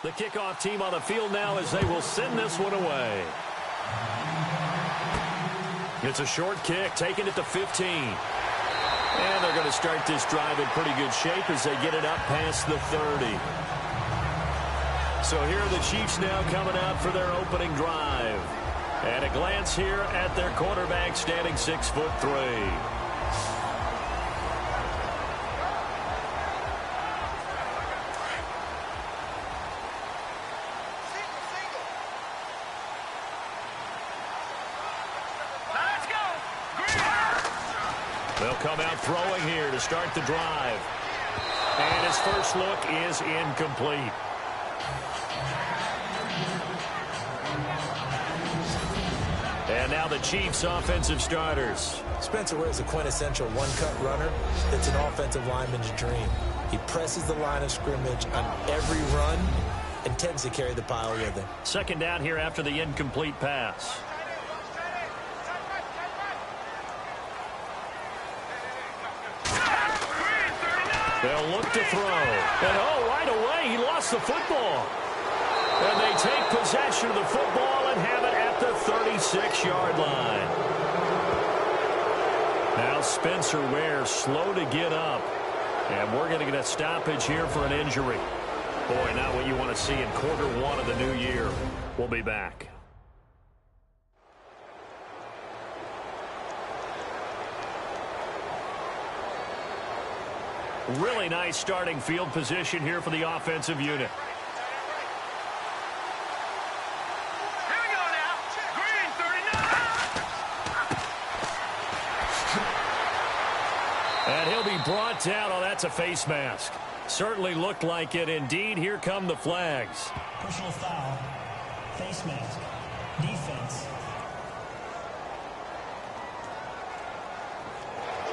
The kickoff team on the field now as they will send this one away. It's a short kick, taking it to 15. And they're going to start this drive in pretty good shape as they get it up past the 30. So here are the Chiefs now coming out for their opening drive. And a glance here at their quarterback standing 6'3". They'll come out throwing here to start the drive. And his first look is incomplete. And now the Chiefs' offensive starters. Spencer Ware is a quintessential one-cut runner that's an offensive lineman's dream. He presses the line of scrimmage on every run and tends to carry the pile with him. Second down here after the incomplete pass. They'll look to throw. And right away, he lost the football. And they take possession of the football and have it at the 36-yard line. Now Spencer Ware slow to get up. And we're going to get a stoppage here for an injury. Boy, not what you want to see in quarter one of the new year. We'll be back. Really nice starting field position here for the offensive unit. Here we go now. Green 39. And he'll be brought down. Oh, that's a face mask. Certainly looked like it. Indeed, here come the flags. Personal foul. Face mask. Defense.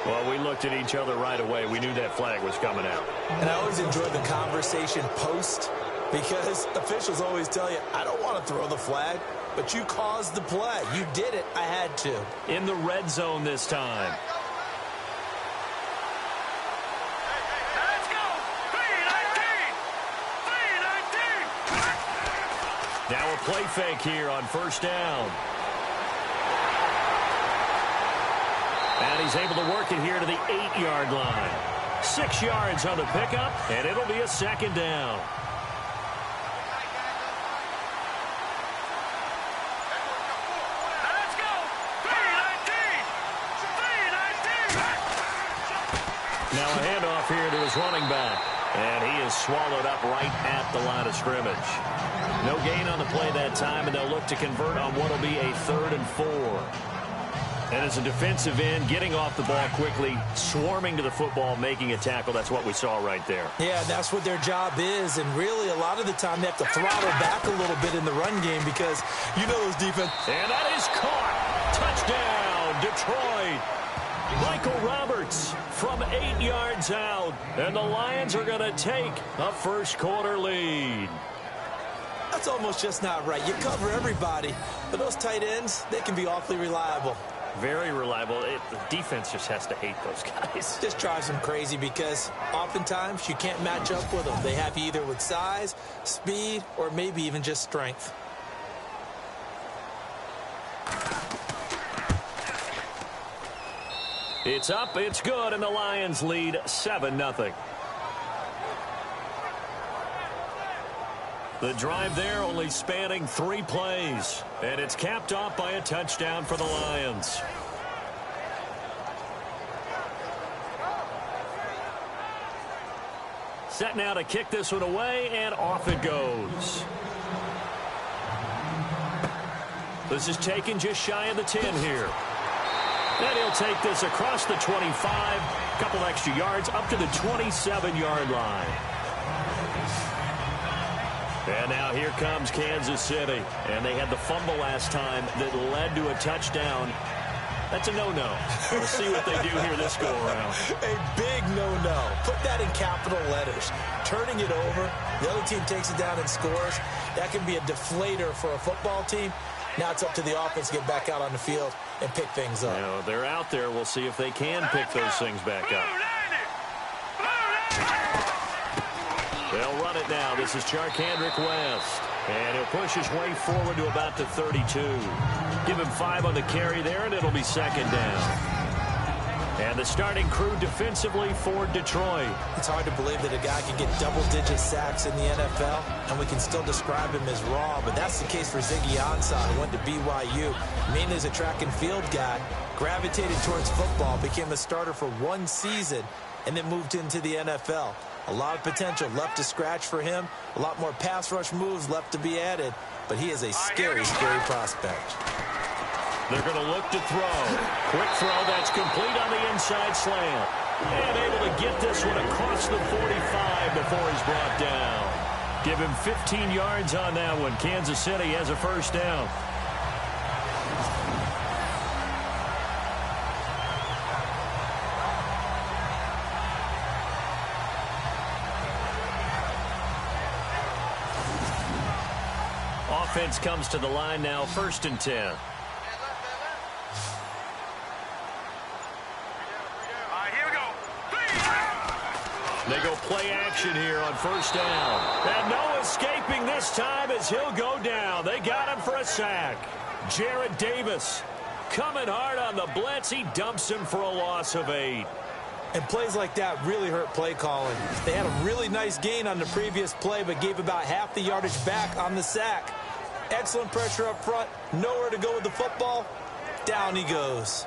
Well, we looked at each other right away. We knew that flag was coming out. And I always enjoy the conversation post because officials always tell you, I don't want to throw the flag, but you caused the play. You did it. I had to. In the red zone this time. Let's go. 3-19. Now a play fake here on first down. And he's able to work it here to the 8-yard line. 6 yards on the pickup, and it'll be a second down. Let's go. 3-19. Now a handoff here to his running back. And he is swallowed up right at the line of scrimmage. No gain on the play that time, and they'll look to convert on what will be a 3rd and 4. And as a defensive end, getting off the ball quickly, swarming to the football, making a tackle. That's what we saw right there. Yeah, that's what their job is. And really, a lot of the time, they have to throttle back a little bit in the run game because you know those defense. And that is caught. Touchdown, Detroit. Michael Roberts from 8 yards out. And the Lions are going to take a first-quarter lead. That's almost just not right. You cover everybody. But those tight ends, they can be awfully reliable. Very reliable. The defense just has to hate those guys. Just drives them crazy because oftentimes you can't match up with them. They have you either with size, speed, or maybe even just strength. It's up, it's good, and the Lions lead 7-0. The drive there only spanning 3 plays. And it's capped off by a touchdown for the Lions. Set now to kick this one away, and off it goes. This is taken just shy of the 10 here. And he'll take this across the 25, a couple extra yards, up to the 27-yard line. And now here comes Kansas City. And they had the fumble last time that led to a touchdown. That's a no-no. We'll see what they do here this go-around. A big no-no. Put that in capital letters. Turning it over, the other team takes it down and scores. That can be a deflator for a football team. Now it's up to the offense to get back out on the field and pick things up. You know, they're out there. We'll see if they can pick those things back up. They'll run it now. This is Charcandrick West. And he'll push his way forward to about the 32. Give him 5 on the carry there, and it'll be second down. And the starting crew defensively for Detroit. It's hard to believe that a guy can get double-digit sacks in the NFL, and we can still describe him as raw, but that's the case for Ziggy Ansah, who went to BYU, mainly as a track and field guy, gravitated towards football, became a starter for 1 season, and then moved into the NFL. A lot of potential left to scratch for him, a lot more pass rush moves left to be added, but he is a scary, scary prospect. They're going to look to throw. Quick throw that's complete on the inside slant. And able to get this one across the 45 before he's brought down. Give him 15 yards on that one. Kansas City has a first down. Offense comes to the line now, 1st and 10. They go play action here on 1st down. And no escaping this time as he'll go down. They got him for a sack. Jarrad Davis coming hard on the blitz. He dumps him for a loss of 8. And plays like that really hurt play calling. They had a really nice gain on the previous play, but gave about half the yardage back on the sack. Excellent pressure up front. Nowhere to go with the football. Down he goes.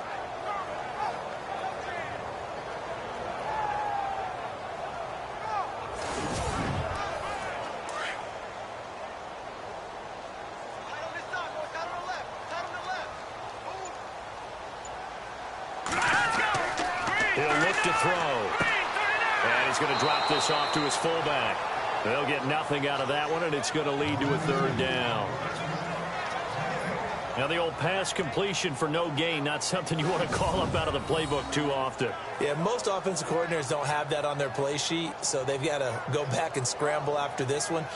To throw. And he's going to drop this off to his fullback. They'll get nothing out of that one, and it's going to lead to a 3rd down. Now, the old pass completion for no gain, not something you want to call up out of the playbook too often. Yeah, most offensive coordinators don't have that on their play sheet, so they've got to go back and scramble after this one.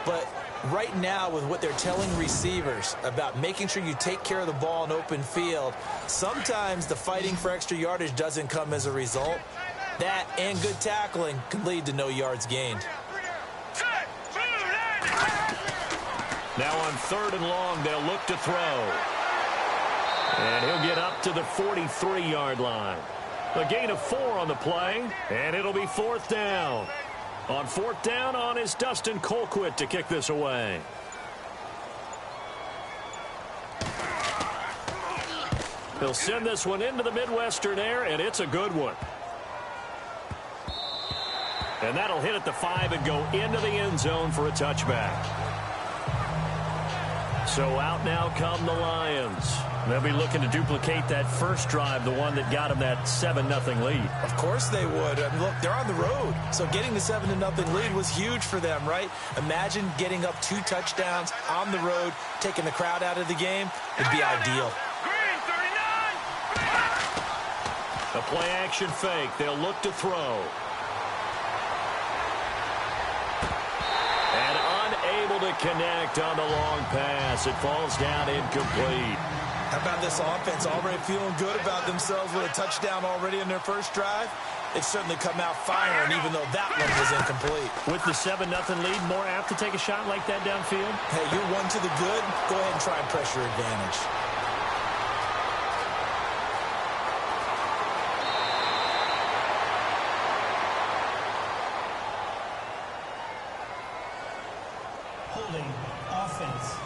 But right now, with what they're telling receivers about making sure you take care of the ball in open field, sometimes the fighting for extra yardage doesn't come as a result. That and good tackling can lead to no yards gained. Now on 3rd and long, they'll look to throw. And he'll get up to the 43-yard line. A gain of 4 on the play, and it'll be 4th down. On 4th down, on is Dustin Colquitt to kick this away. He'll send this one into the Midwestern air, and it's a good one. And that'll hit at the 5 and go into the end zone for a touchback. So out now come the Lions. They'll be looking to duplicate that first drive, the one that got them that 7-0 lead. Of course they would. I mean, look, they're on the road. So getting the 7-0 lead was huge for them, right? Imagine getting up 2 touchdowns on the road, taking the crowd out of the game. It'd be ideal. A play action fake. They'll look to throw. And unable to connect on the long pass. It falls down incomplete. How about this offense already feeling good about themselves with a touchdown already in their first drive? It's certainly come out firing, even though that one was incomplete. With the 7-0 lead, more apt to take a shot like that downfield? Hey, you're 1 to the good. Go ahead and try and press your advantage. Holding offense.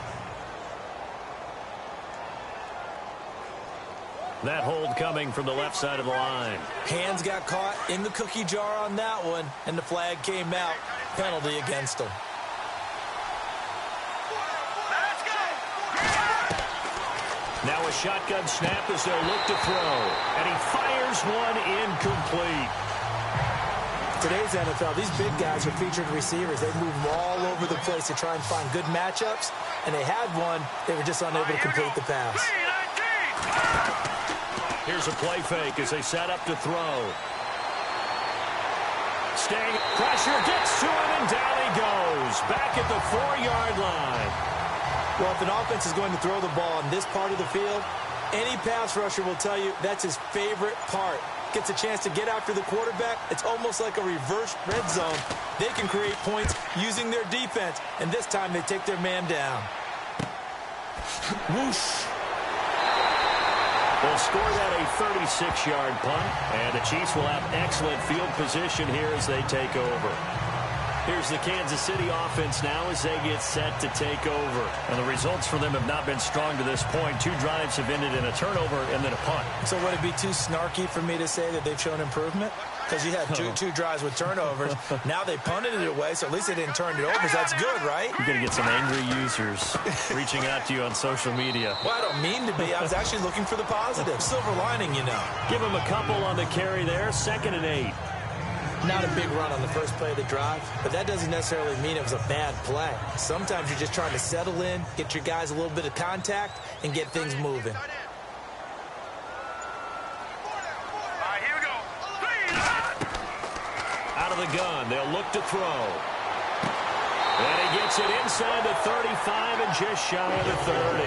That hold coming from the left side of the line. Hands got caught in the cookie jar on that one, and the flag came out. Penalty against them. Now a shotgun snap as they'll look to throw. And he fires one incomplete. Today's NFL, these big guys are featured receivers. They move all over the place to try and find good matchups, and they had one. They were just unable to complete the pass. Here's a play fake as they set up to throw. Staying pressure, gets to him, and down he goes. Back at the 4-yard line. Well, if an offense is going to throw the ball in this part of the field, any pass rusher will tell you that's his favorite part. gets a chance to get after the quarterback, it's almost like a reverse red zone. They can create points using their defense, and this time they take their man down. Whoosh. They'll score that a 36-yard punt, and the Chiefs will have excellent field position here as they take over. Here's the Kansas City offense now as they get set to take over. And the results for them have not been strong to this point. 2 drives have ended in a turnover and then a punt. So would it be too snarky for me to say that they've shown improvement? Because you had two drives with turnovers. Now they punted it away, so at least they didn't turn it over. So that's good, right? You're going to get some angry users reaching out to you on social media. Well, I don't mean to be. I was actually looking for the positive. Silver lining, you know. Give him a couple on the carry there. 2nd and 8. Not a big run on the first play of the drive, but that doesn't necessarily mean it was a bad play. Sometimes you're just trying to settle in, get your guys a little bit of contact, and get things moving. All right, here we go. Out of the gun, they'll look to throw. And he gets it inside the 35 and just shy of the 30.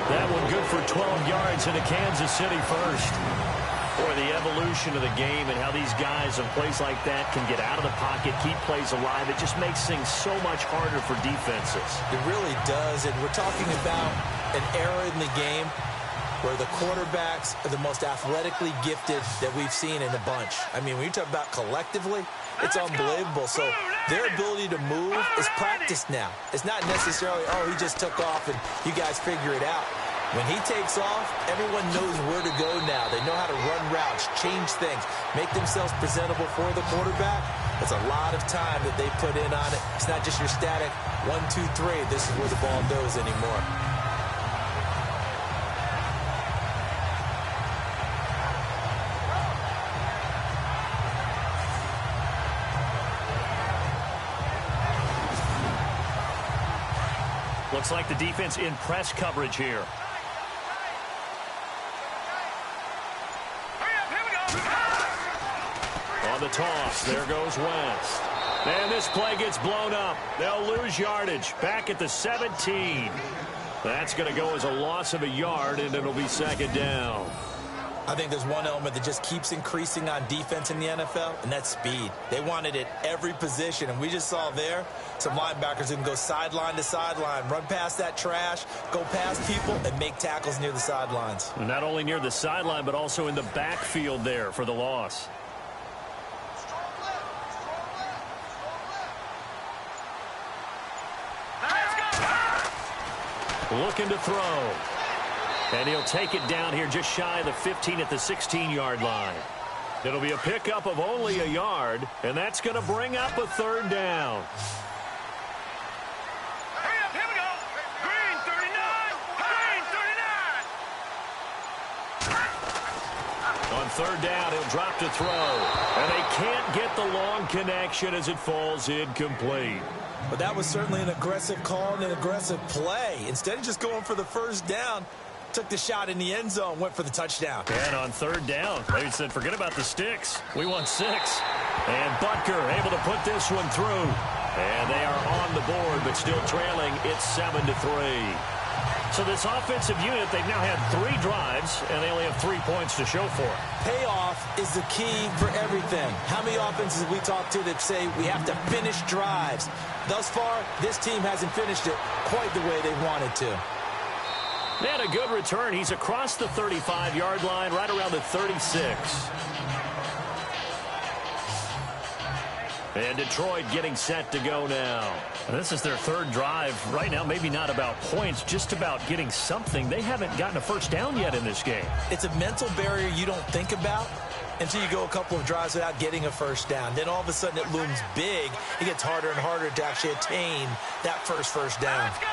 That one good for 12 yards into Kansas City first. Boy, the evolution of the game and how these guys in plays like that can get out of the pocket, keep plays alive, it just makes things so much harder for defenses. It really does, and we're talking about an era in the game where the quarterbacks are the most athletically gifted that we've seen in a bunch. I mean, when you talk about collectively, it's unbelievable. So their ability to move is practiced now. It's not necessarily, oh, he just took off and you guys figure it out. When he takes off, everyone knows where to go now. They know how to run routes, change things, make themselves presentable for the quarterback. It's a lot of time that they put in on it. It's not just your static 1, 2, 3. This is where the ball goes anymore. Looks like the defense in press coverage here. On the toss, there goes Wentz. And this play gets blown up. They'll lose yardage. Back at the 17. That's going to go as a loss of a yard, and it'll be 2nd down. I think there's one element that just keeps increasing on defense in the NFL, and that's speed. They want it at every position, and we just saw there some linebackers who can go sideline to sideline, run past that trash, go past people, and make tackles near the sidelines. And not only near the sideline, but also in the backfield there for the loss. Looking to throw. And he'll take it down here just shy of the 15 at the 16-yard line. It'll be a pickup of only a yard, and that's going to bring up a 3rd down. Hurry up, here we go. Green 39. Green 39. On 3rd down, he'll drop to throw. And they can't get the long connection as it falls incomplete. But that was certainly an aggressive call and an aggressive play. Instead of just going for the 1st down, took the shot in the end zone, went for the touchdown. And on 3rd down, they said, forget about the sticks. We want 6. And Butker able to put this one through. And they are on the board, but still trailing. It's 7-3. So this offensive unit, they've now had 3 drives, and they only have 3 points to show for it. Payoff is the key for everything. How many offenses have we talked to that say we have to finish drives? Thus far, this team hasn't finished it quite the way they wanted to. They had a good return. He's across the 35-yard line, right around the 36. And Detroit getting set to go now. And this is their 3rd drive. Right now, maybe not about points, just about getting something. They haven't gotten a 1st down yet in this game. It's a mental barrier you don't think about until you go a couple of drives without getting a 1st down. Then all of a sudden it looms big. It gets harder and harder to actually attain that first down. Let's go.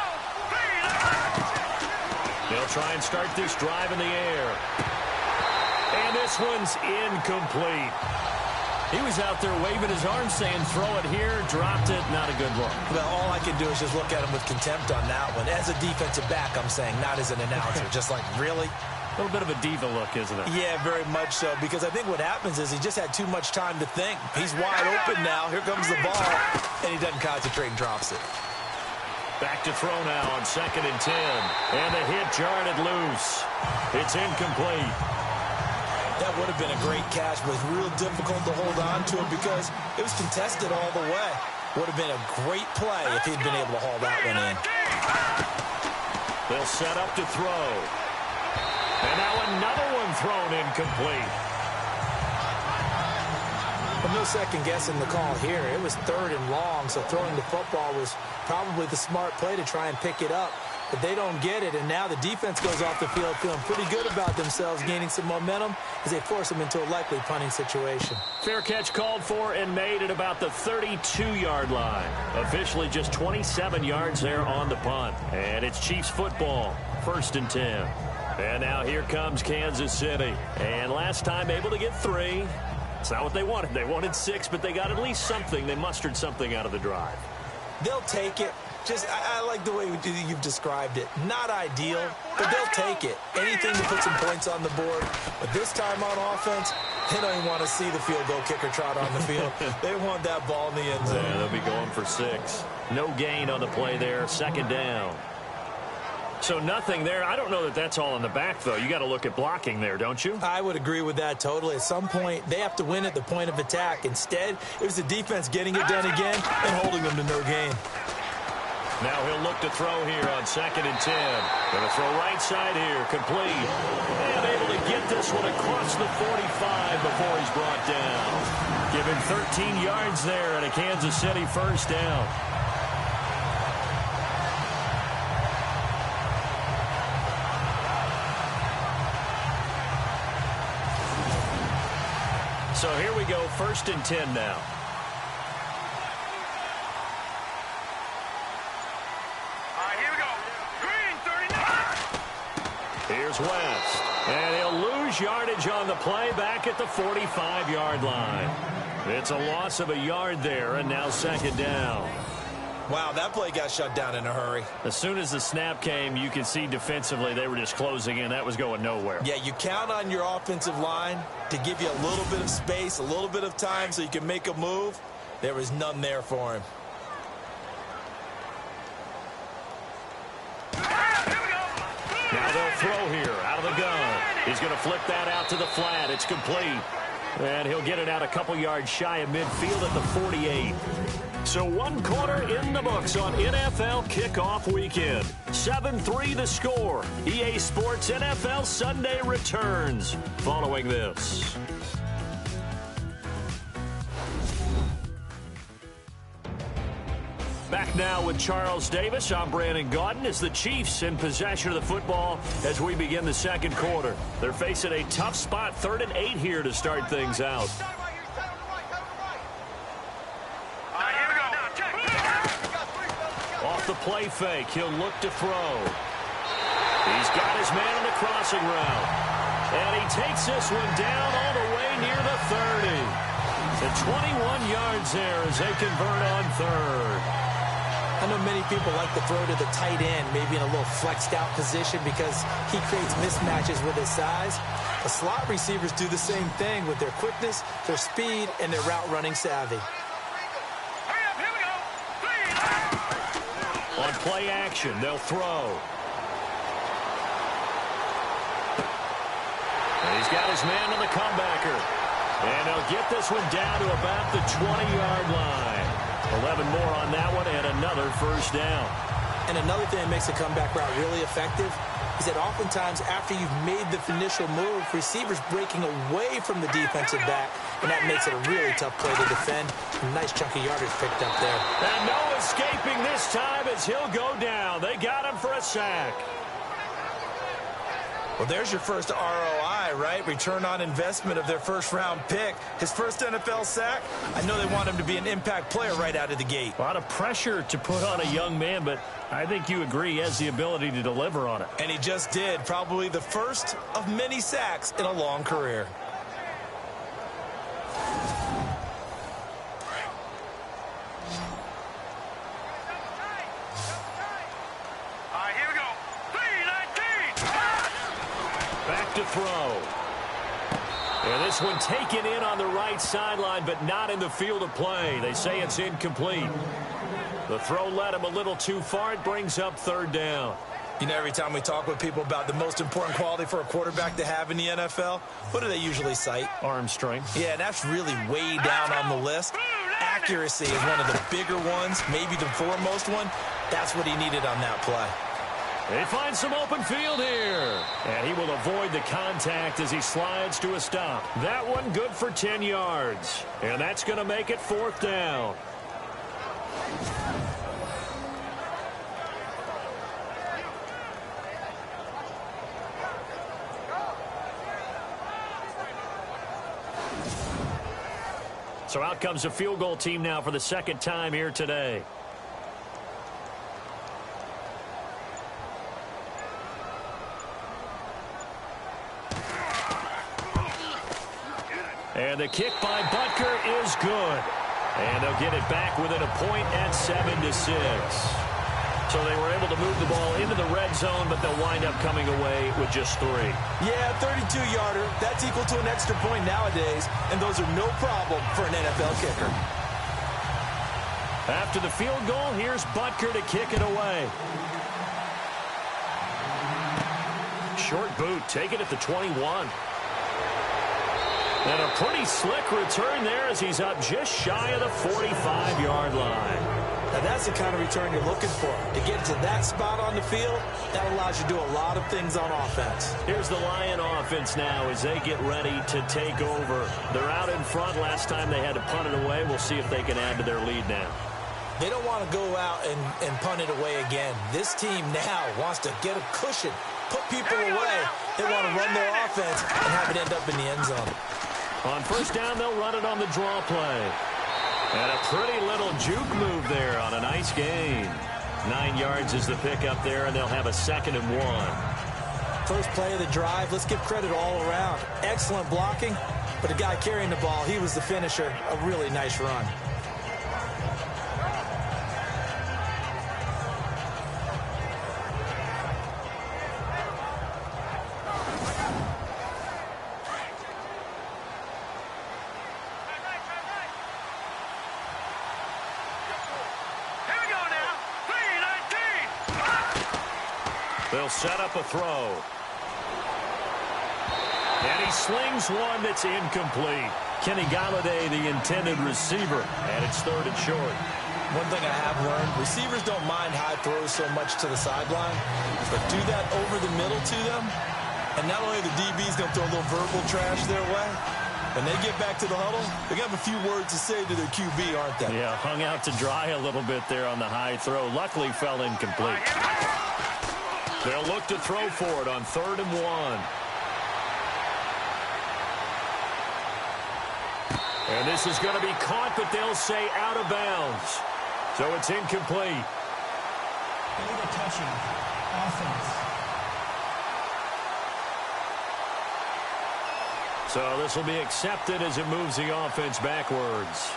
They'll try and start this drive in the air. And this one's incomplete. He was out there waving his arms saying, throw it here, dropped it, not a good look. Well, all I can do is just look at him with contempt on that one. As a defensive back, I'm saying, not as an announcer. Just like, really? A little bit of a diva look, isn't it? Yeah, very much so, because I think what happens is he just had too much time to think. He's wide open now. Here comes the ball, and he doesn't concentrate and drops it. Back to throw now on 2nd and 10. And the hit jarred it loose. It's incomplete. That would have been a great catch, but it was real difficult to hold on to it because it was contested all the way. Would have been a great play if he'd been able to haul that one in. They'll set up to throw. And now another one thrown incomplete. Well, no second guessing the call here. It was 3rd and long, so throwing the football was probably the smart play to try and pick it up. But they don't get it, and now the defense goes off the field feeling pretty good about themselves, gaining some momentum as they force them into a likely punting situation. Fair catch called for and made at about the 32-yard line. Officially just 27 yards there on the punt. And it's Chiefs football, 1st and 10. And now here comes Kansas City. And last time able to get 3. It's not what they wanted. They wanted 6, but they got at least something. They mustered something out of the drive. They'll take it. I like the way you've described it. Not ideal, but they'll take it. Anything to put some points on the board. But this time on offense, they don't even want to see the field goal kicker trot on the field. They want that ball in the end zone. Yeah, they'll be going for 6. No gain on the play there. 2nd down. So nothing there. I don't know that that's all in the back, though. You got to look at blocking there, don't you? I would agree with that totally. At some point, they have to win at the point of attack. Instead, it was the defense getting it done again and holding them to no gain. Now he'll look to throw here on 2nd and 10. Going to throw right side here, complete. And able to get this one across the 45 before he's brought down. Give him 13 yards there and a Kansas City 1st down. So here we go, 1st and 10 now. Here's West, and he'll lose yardage on the play back at the 45-yard line. It's a loss of a yard there, and now 2nd down. Wow, that play got shut down in a hurry. As soon as the snap came, you could see defensively they were just closing in. That was going nowhere. Yeah, you count on your offensive line to give you a little bit of space, a little bit of time so you can make a move. There was none there for him. Now they'll throw here out of the gun. He's going to flip that out to the flat. It's complete. And he'll get it out a couple yards shy of midfield at the 48. So 1 quarter in the books on NFL kickoff weekend. 7-3 the score. EA Sports NFL Sunday returns following this. Back now with Charles Davis. I'm Brandon Gaudin as the Chiefs in possession of the football as we begin the 2nd quarter. They're facing a tough spot, 3rd and 8 here to start things out. Off the play fake, he'll look to throw. He's got his man on the crossing route. And he takes this one down all the way near the 30. The 21 yards there as they convert on 3rd. I know many people like to throw to the tight end, maybe in a little flexed out position because he creates mismatches with his size. The slot receivers do the same thing with their quickness, their speed, and their route running savvy. On play action, they'll throw. And he's got his man on the comebacker. And they'll get this one down to about the 20-yard line. 11 more on that one and another 1st down. And another thing that makes a comeback route really effective is that oftentimes after you've made the initial move, receivers breaking away from the defensive back, and that makes it a really tough play to defend. A nice chunky yardage picked up there. And no escaping this time as he'll go down. They got him for a sack. Well, there's your first ROI, right? Return on investment of their 1st-round pick. His first NFL sack. I know they want him to be an impact player right out of the gate. A lot of pressure to put on a young man, but I think you agree he has the ability to deliver on it. And he just did. Probably the first of many sacks in a long career. To throw. And this one taken in on the right sideline, but not in the field of play. They say it's incomplete. The throw led him a little too far. It brings up 3rd down. You know, every time we talk with people about the most important quality for a quarterback to have in the NFL, what do they usually cite? Arm strength. Yeah, that's really way down on the list. Accuracy is one of the bigger ones, maybe the foremost one. That's what he needed on that play. They find some open field here. And he will avoid the contact as he slides to a stop. That one good for 10 yards. And that's going to make it 4th down. So out comes a field goal team now for the 2nd time here today. And the kick by Butker is good. And they'll get it back within a point at 7-6. So they were able to move the ball into the red zone, but they'll wind up coming away with just 3. Yeah, 32-yarder. That's equal to an extra point nowadays, and those are no problem for an NFL kicker. After the field goal, here's Butker to kick it away. Short boot, take it at the 21. And a pretty slick return there as he's up just shy of the 45-yard line. Now, that's the kind of return you're looking for. To get to that spot on the field, that allows you to do a lot of things on offense. Here's the Lion offense now as they get ready to take over. They're out in front. Last time they had to punt it away. We'll see if they can add to their lead now. They don't want to go out and punt it away again. This team now wants to get a cushion, put people away. They want to run their offense and have it end up in the end zone. On 1st down, they'll run it on the draw play. And a pretty little juke move there on a nice gain. 9 yards is the pickup there, and they'll have a 2nd and 1. First play of the drive, let's give credit all around. Excellent blocking, but the guy carrying the ball, he was the finisher. A really nice run. They'll set up a throw. And he slings one that's incomplete. Kenny Galladay, the intended receiver, and it's 3rd and short. One thing I have learned, receivers don't mind high throws so much to the sideline, but do that over the middle to them, and not only the DB's going to throw a little verbal trash their way, when they get back to the huddle, they're going to have a few words to say to their QB, aren't they? Yeah, hung out to dry a little bit there on the high throw. Luckily fell incomplete. They'll look to throw for it on 3rd and 1. And this is going to be caught, but they'll say out of bounds. So it's incomplete. Illegal touching. Offense. So this will be accepted as it moves the offense backwards.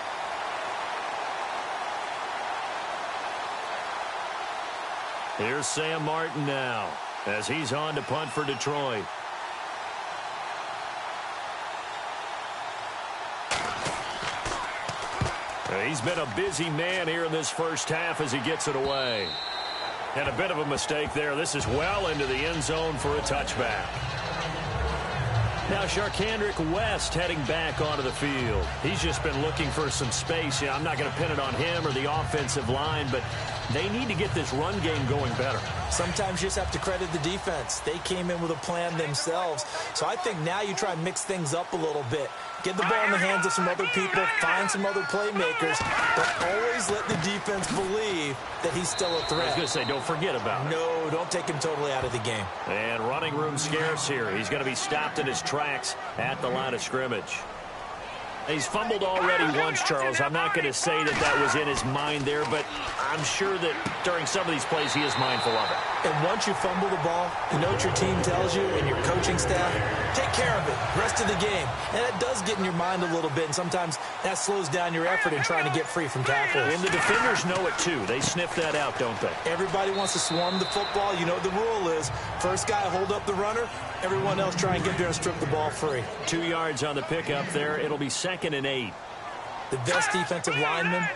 Here's Sam Martin now as he's on to punt for Detroit. He's been a busy man here in this first half as he gets it away. And a bit of a mistake there. This is well into the end zone for a touchback. Now Sharkandrick West heading back onto the field. He's just been looking for some space. Yeah, I'm not going to pin it on him or the offensive line, but they need to get this run game going better. Sometimes you just have to credit the defense. They came in with a plan themselves. So I think now you try and mix things up a little bit. Get the ball in the hands of some other people, find some other playmakers, but always let the defense believe that he's still a threat. I was going to say, don't forget about it. No, don't take him totally out of the game. And running room scarce here. He's going to be stopped in his tracks at the line of scrimmage. He's fumbled already once, Charles. I'm not going to say that that was in his mind there, but I'm sure that during some of these plays he is mindful of it. And once you fumble the ball, you know what your team tells you and your coaching staff? Take care of it. Rest of the game. And it does get in your mind a little bit, and sometimes that slows down your effort in trying to get free from tackles. And the defenders know it, too. They sniff that out, don't they? Everybody wants to swarm the football. You know what the rule is. First guy hold up the runner. Everyone else try and get there and strip the ball free. 2 yards on the pickup there. It'll be 2nd and 8. The best defensive linemen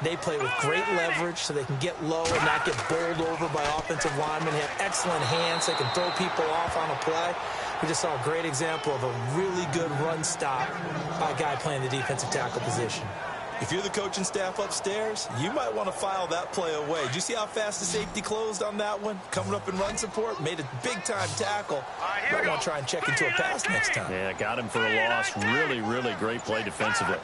They play with great leverage so they can get low and not get bowled over by offensive linemen. They have excellent hands. They can throw people off on a play. We just saw a great example of a really good run stop by a guy playing the defensive tackle position. If you're the coaching staff upstairs, you might want to file that play away. Did you see how fast the safety closed on that one? Coming up in run support, made a big-time tackle. Might want to try and check into a pass next time. Yeah, got him for a loss. Really, really great play defensively.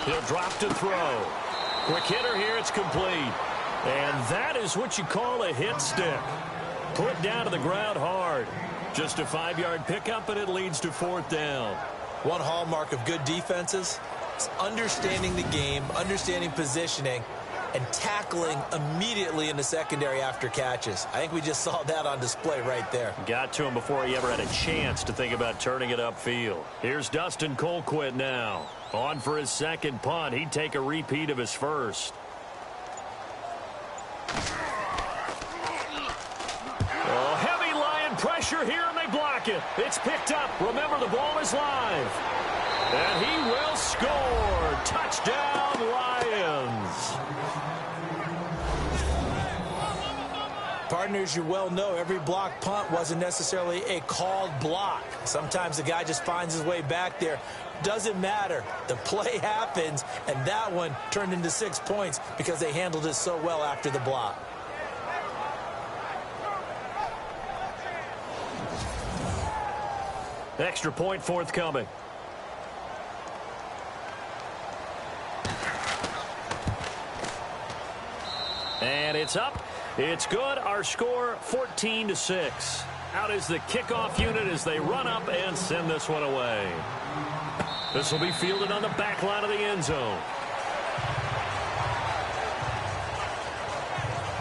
He'll drop to throw. Quick hitter here, it's complete. And that is what you call a hit stick. Put down to the ground hard. Just a 5-yard pickup, and it leads to 4th down. One hallmark of good defenses is understanding the game, understanding positioning, and tackling immediately in the secondary after catches. I think we just saw that on display right there. Got to him before he ever had a chance to think about turning it upfield. Here's Dustin Colquitt now. On for his second punt. He'd take a repeat of his first. Oh, heavy Lion pressure here, and they block it. It's picked up. Remember, the ball is live. And he will score. Touchdown, Lions. Partners, you well know every block punt wasn't necessarily a called block. Sometimes the guy just finds his way back there. Doesn't matter. The play happens, and that one turned into 6 points because they handled it so well after the block. Extra point forthcoming. And it's up. It's good. Our score 14-6. Out is the kickoff unit as they run up and send this one away. This will be fielded on the back line of the end zone.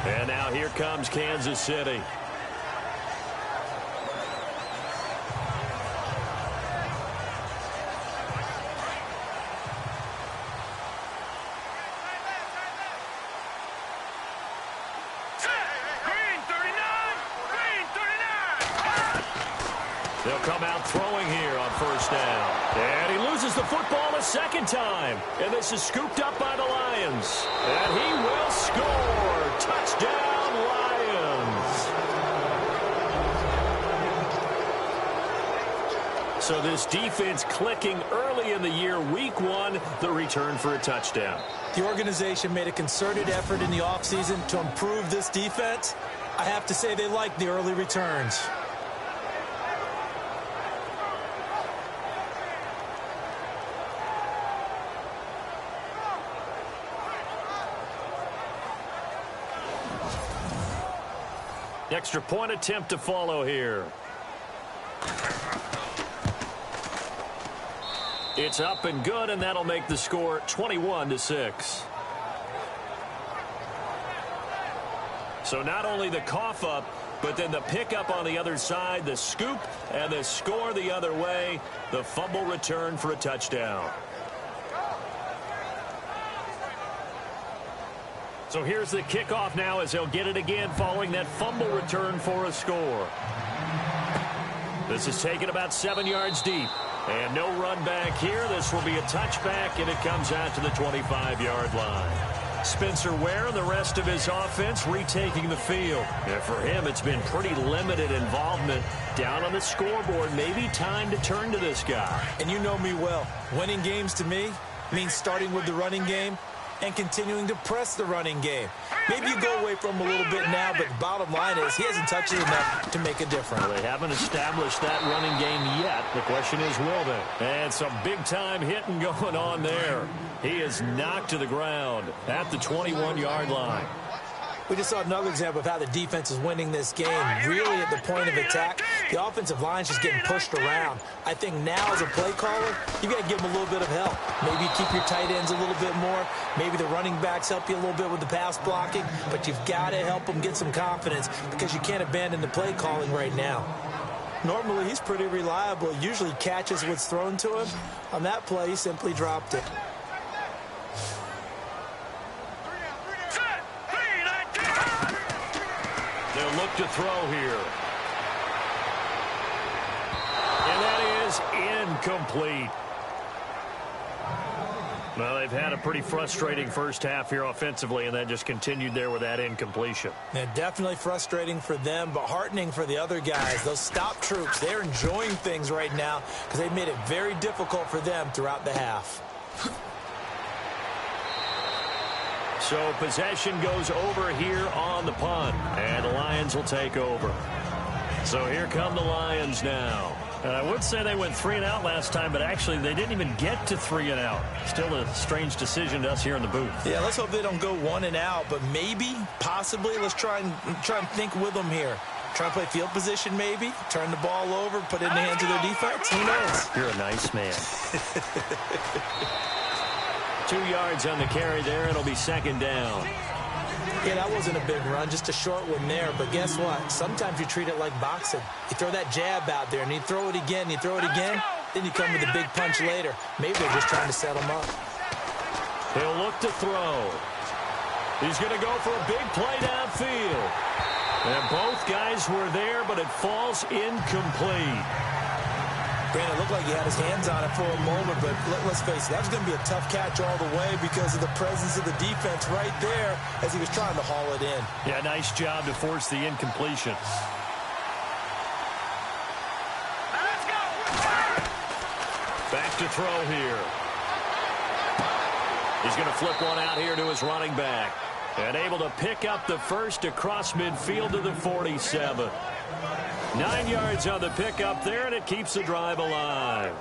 And now here comes Kansas City. They'll come out throwing here on 1st down. And he loses the football a second time. And this is scooped up by the Lions. And he will score. Touchdown, Lions. So this defense clicking early in the year. Week 1, the return for a touchdown. The organization made a concerted effort in the offseason to improve this defense. I have to say they like the early returns. Extra point attempt to follow here. It's up and good, and that'll make the score 21-6. So not only the cough up, but then the pickup on the other side, the scoop, and the score the other way. The fumble return for a touchdown. So here's the kickoff now as they'll get it again following that fumble return for a score. This is taken about 7 yards deep. And no run back here. This will be a touchback, and it comes out to the 25-yard line. Spencer Ware and the rest of his offense retaking the field. And for him, it's been pretty limited involvement down on the scoreboard. Maybe time to turn to this guy. And you know me well. Winning games to me means starting with the running game and continuing to press the running game. Maybe you go away from him a little bit now, but the bottom line is he hasn't touched it enough to make a difference. Well, they haven't established that running game yet. The question is, will they? And some big-time hitting going on there. He is knocked to the ground at the 21-yard line. We just saw another example of how the defense is winning this game. Really at the point of attack, the offensive line's just getting pushed around. I think now as a play caller, you got to give them a little bit of help. Maybe keep your tight ends a little bit more. Maybe the running backs help you a little bit with the pass blocking. But you've got to help them get some confidence because you can't abandon the play calling right now. Normally, he's pretty reliable. Usually catches what's thrown to him. On that play, he simply dropped it. They'll look to throw here. And that is incomplete. Well, they've had a pretty frustrating first half here offensively, and that just continued there with that incompletion. Yeah, definitely frustrating for them, but heartening for the other guys. Those stop troops, they're enjoying things right now because they made it very difficult for them throughout the half. So possession goes over here on the punt, and the Lions will take over. So here come the Lions now. And I would say they went 3-and-out last time, but actually they didn't even get to 3-and-out. Still a strange decision to us here in the booth. Yeah, let's hope they don't go 1-and-out, but maybe, possibly, let's try and think with them here. Try and play field position maybe, turn the ball over, put it in the hands of their defense. Who knows? You're a nice man. 2 yards on the carry there. It'll be second down. Yeah, that wasn't a big run, just a short one there. But guess what? Sometimes you treat it like boxing. You throw that jab out there, and you throw it again, you throw it again, then you come with a big punch later. Maybe they're just trying to set them up. He'll look to throw. He's going to go for a big play downfield. And both guys were there, but it falls incomplete. Brandon, it looked like he had his hands on it for a moment, but let's face it, that was going to be a tough catch all the way because of the presence of the defense right there as he was trying to haul it in. Yeah, nice job to force the incompletion. Let's go. Back to throw here. He's going to flip one out here to his running back. And able to pick up the first across midfield to the 47. 9 yards on the pickup there, and it keeps the drive alive.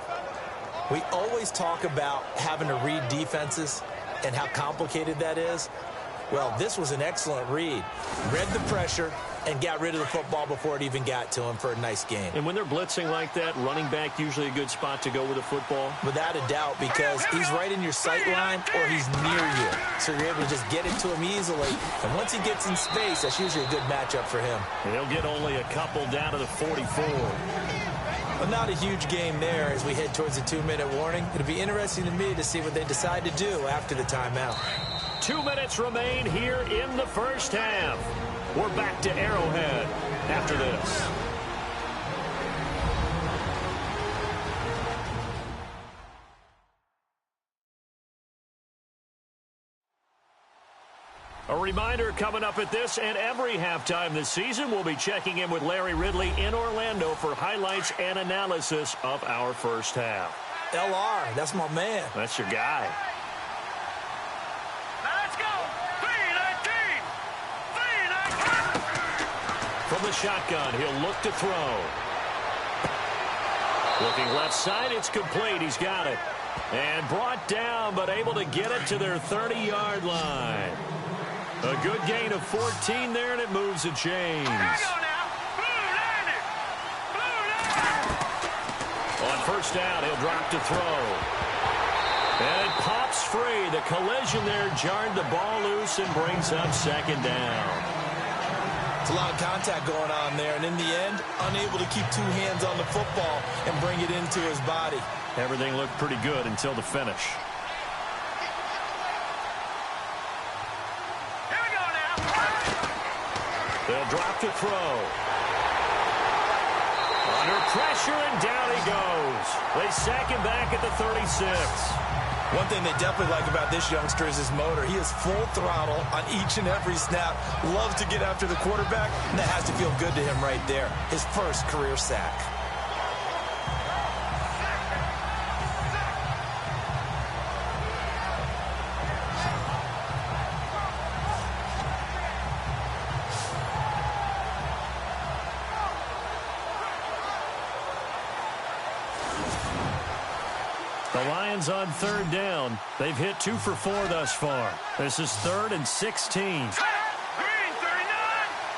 We always talk about having to read defenses and how complicated that is. Well, this was an excellent read. Read the pressure and got rid of the football before it even got to him for a nice gain. And when they're blitzing like that, running back usually a good spot to go with the football? Without a doubt, because he's right in your sight line or he's near you. So you're able to just get it to him easily. And once he gets in space, that's usually a good matchup for him. And he'll get only a couple down to the 44. But not a huge game there as we head towards the 2-minute warning. It'll be interesting to me to see what they decide to do after the timeout. 2 minutes remain here in the first half. We're back to Arrowhead after this. A reminder coming up at this and every halftime this season, we'll be checking in with Larry Ridley in Orlando for highlights and analysis of our first half. LR, that's my man. That's your guy. Let's go. 3-19. 3-19. From the shotgun, he'll look to throw. Looking left side, it's complete. He's got it. And brought down, but able to get it to their 30-yard line. A good gain of 14 there, and it moves the chains. Here we go now. Blue landed. Blue landed. On first down, he'll drop to throw. And it pops free. The collision there jarred the ball loose and brings up second down. It's a lot of contact going on there, and in the end, unable to keep two hands on the football and bring it into his body. Everything looked pretty good until the finish. Here we go now. They'll drop to throw. Under pressure, and down he goes. They sack him back at the 36. One thing they definitely like about this youngster is his motor. He is full throttle on each and every snap. Loves to get after the quarterback, and that has to feel good to him right there. His first career sack. The Lions on third down. They've hit 2 for 4 thus far. This is 3rd and 16. Green 39.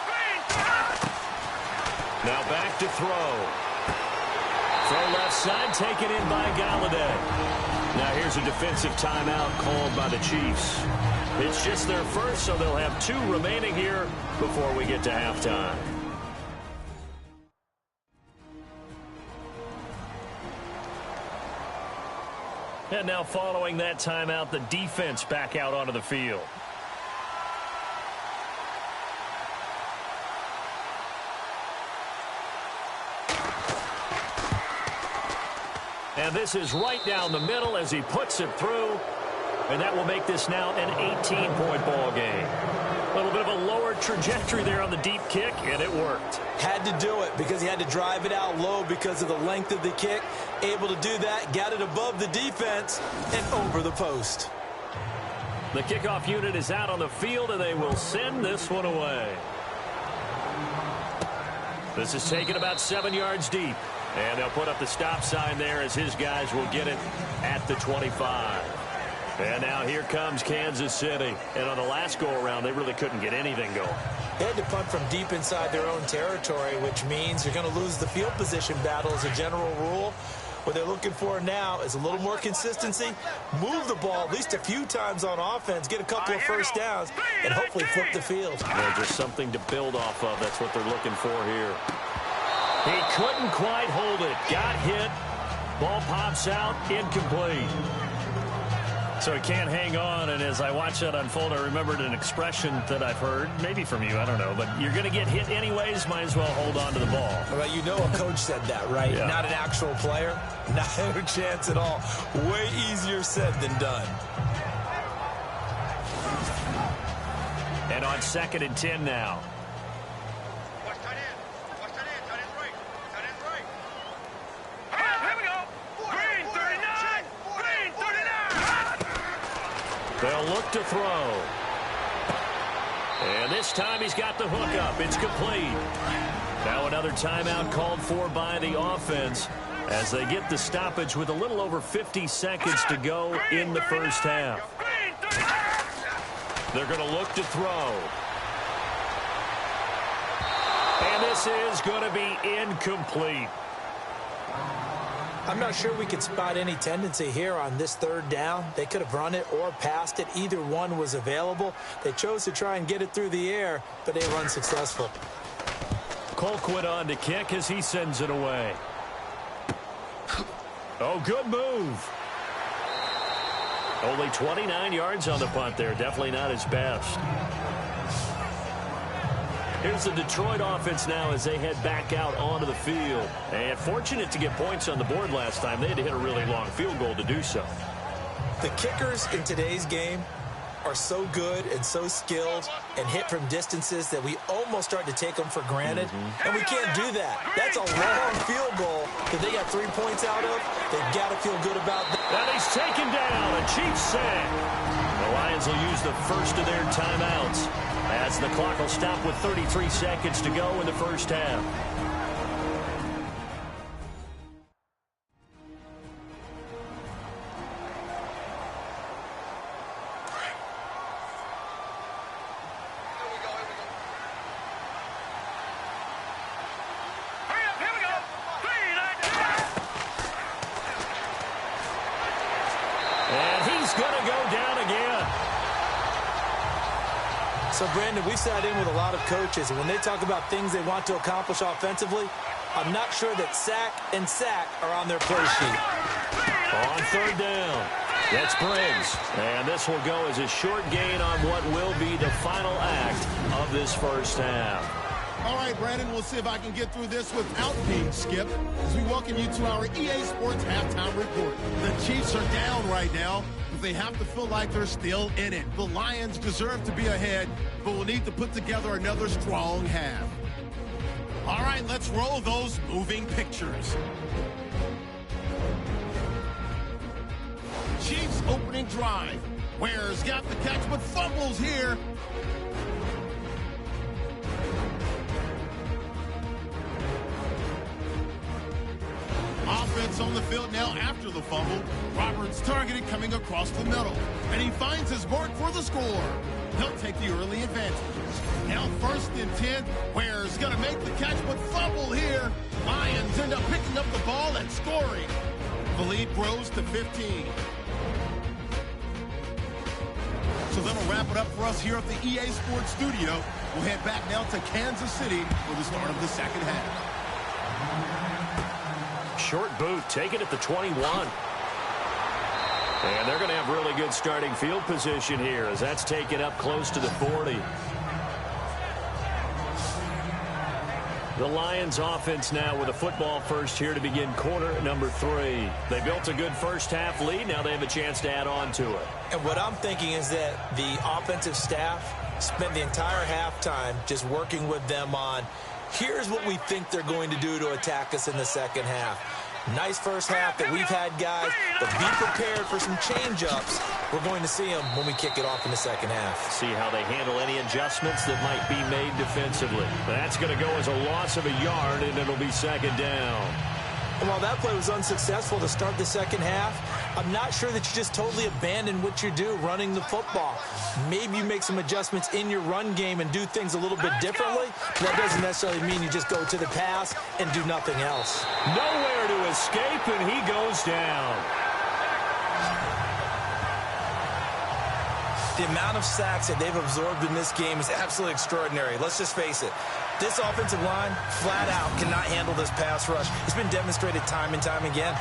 Green 39. Now back to throw. Throw left side, taken in by Galladay. Now here's a defensive timeout called by the Chiefs. It's just their first, so they'll have 2 remaining here before we get to halftime. And now following that timeout, the defense back out onto the field. And this is right down the middle as he puts it through. And that will make this now an 18-point ball game. A little bit of a lower trajectory there on the deep kick, and it worked. Had to do it because he had to drive it out low because of the length of the kick. Able to do that, got it above the defense, and over the post. The kickoff unit is out on the field, and they will send this one away. This is taken about 7 yards deep, and they'll put up the stop sign there as his guys will get it at the 25. And now here comes Kansas City. And on the last go-around, they really couldn't get anything going. They had to punt from deep inside their own territory, which means you're going to lose the field position battle as a general rule. What they're looking for now is a little more consistency, move the ball at least a few times on offense, get a couple of first downs, and hopefully flip the field. Yeah, just something to build off of. That's what they're looking for here. He couldn't quite hold it. Got hit. Ball pops out. Incomplete. So he can't hang on, and as I watch that unfold, I remembered an expression that I've heard, maybe from you, I don't know, but you're going to get hit anyways, might as well hold on to the ball. Well, you know a coach said that, right? Yeah. Not an actual player. Not a chance at all. Way easier said than done. And on 2nd and 10 now. They'll look to throw. And this time he's got the hook up. It's complete. Now another timeout called for by the offense as they get the stoppage with a little over 50 seconds to go in the first half. They're going to look to throw. And this is going to be incomplete. I'm not sure we could spot any tendency here on this 3rd down. They could have run it or passed it. Either one was available. They chose to try and get it through the air, but they were unsuccessful. Colquitt on to kick as he sends it away. Oh, good move. Only 29 yards on the punt there. Definitely not his best. Here's the Detroit offense now as they head back out onto the field. And fortunate to get points on the board last time. They had to hit a really long field goal to do so. The kickers in today's game are so good and so skilled and hit from distances that we almost start to take them for granted. And we can't do that. That's a long field goal that they got 3 points out of. They've got to feel good about that. And he's taken down. A Chiefs sack. The Lions will use the first of their timeouts as the clock will stop with 33 seconds to go in the first half. And he's going to go down again. So, Brandon, we've sat in with a lot of coaches, and when they talk about things they want to accomplish offensively, I'm not sure that sack and sack are on their play sheet. On 3rd down, that's Briggs. And this will go as a short gain on what will be the final act of this first half. All right, Brandon, we'll see if I can get through this without being skipped as we welcome you to our EA Sports Halftime Report. The Chiefs are down right now, but they have to feel like they're still in it. The Lions deserve to be ahead, but will need to put together another strong half. All right, let's roll those moving pictures. Chiefs opening drive. Ware's got the catch, but fumbles here. Offense on the field now after the fumble. Roberts targeted coming across the middle. And he finds his mark for the score. He'll take the early advantage. Now 1st and 10. Ware's going to make the catch, but fumble here. Lions end up picking up the ball and scoring. The lead grows to 15. So that'll wrap it up for us here at the EA Sports Studio. We'll head back now to Kansas City for the start of the second half. Short boot, taken at the 21. And they're going to have really good starting field position here as that's taken up close to the 40. The Lions offense now with a football first here to begin quarter number 3. They built a good first half lead. Now they have a chance to add on to it. And what I'm thinking is that the offensive staff spent the entire halftime just working with them on, here's what we think they're going to do to attack us in the second half. Nice first half that we've had, guys, but be prepared for some change-ups. We're going to see them when we kick it off in the second half. See how they handle any adjustments that might be made defensively. That's going to go as a loss of a yard, and it'll be second down. And while that play was unsuccessful to start the second half, I'm not sure that you just totally abandon what you do running the football. Maybe you make some adjustments in your run game and do things a little bit differently. But that doesn't necessarily mean you just go to the pass and do nothing else. Nowhere to escape, and he goes down. The amount of sacks that they've absorbed in this game is absolutely extraordinary. Let's just face it. This offensive line, flat out, cannot handle this pass rush. It's been demonstrated time and time again.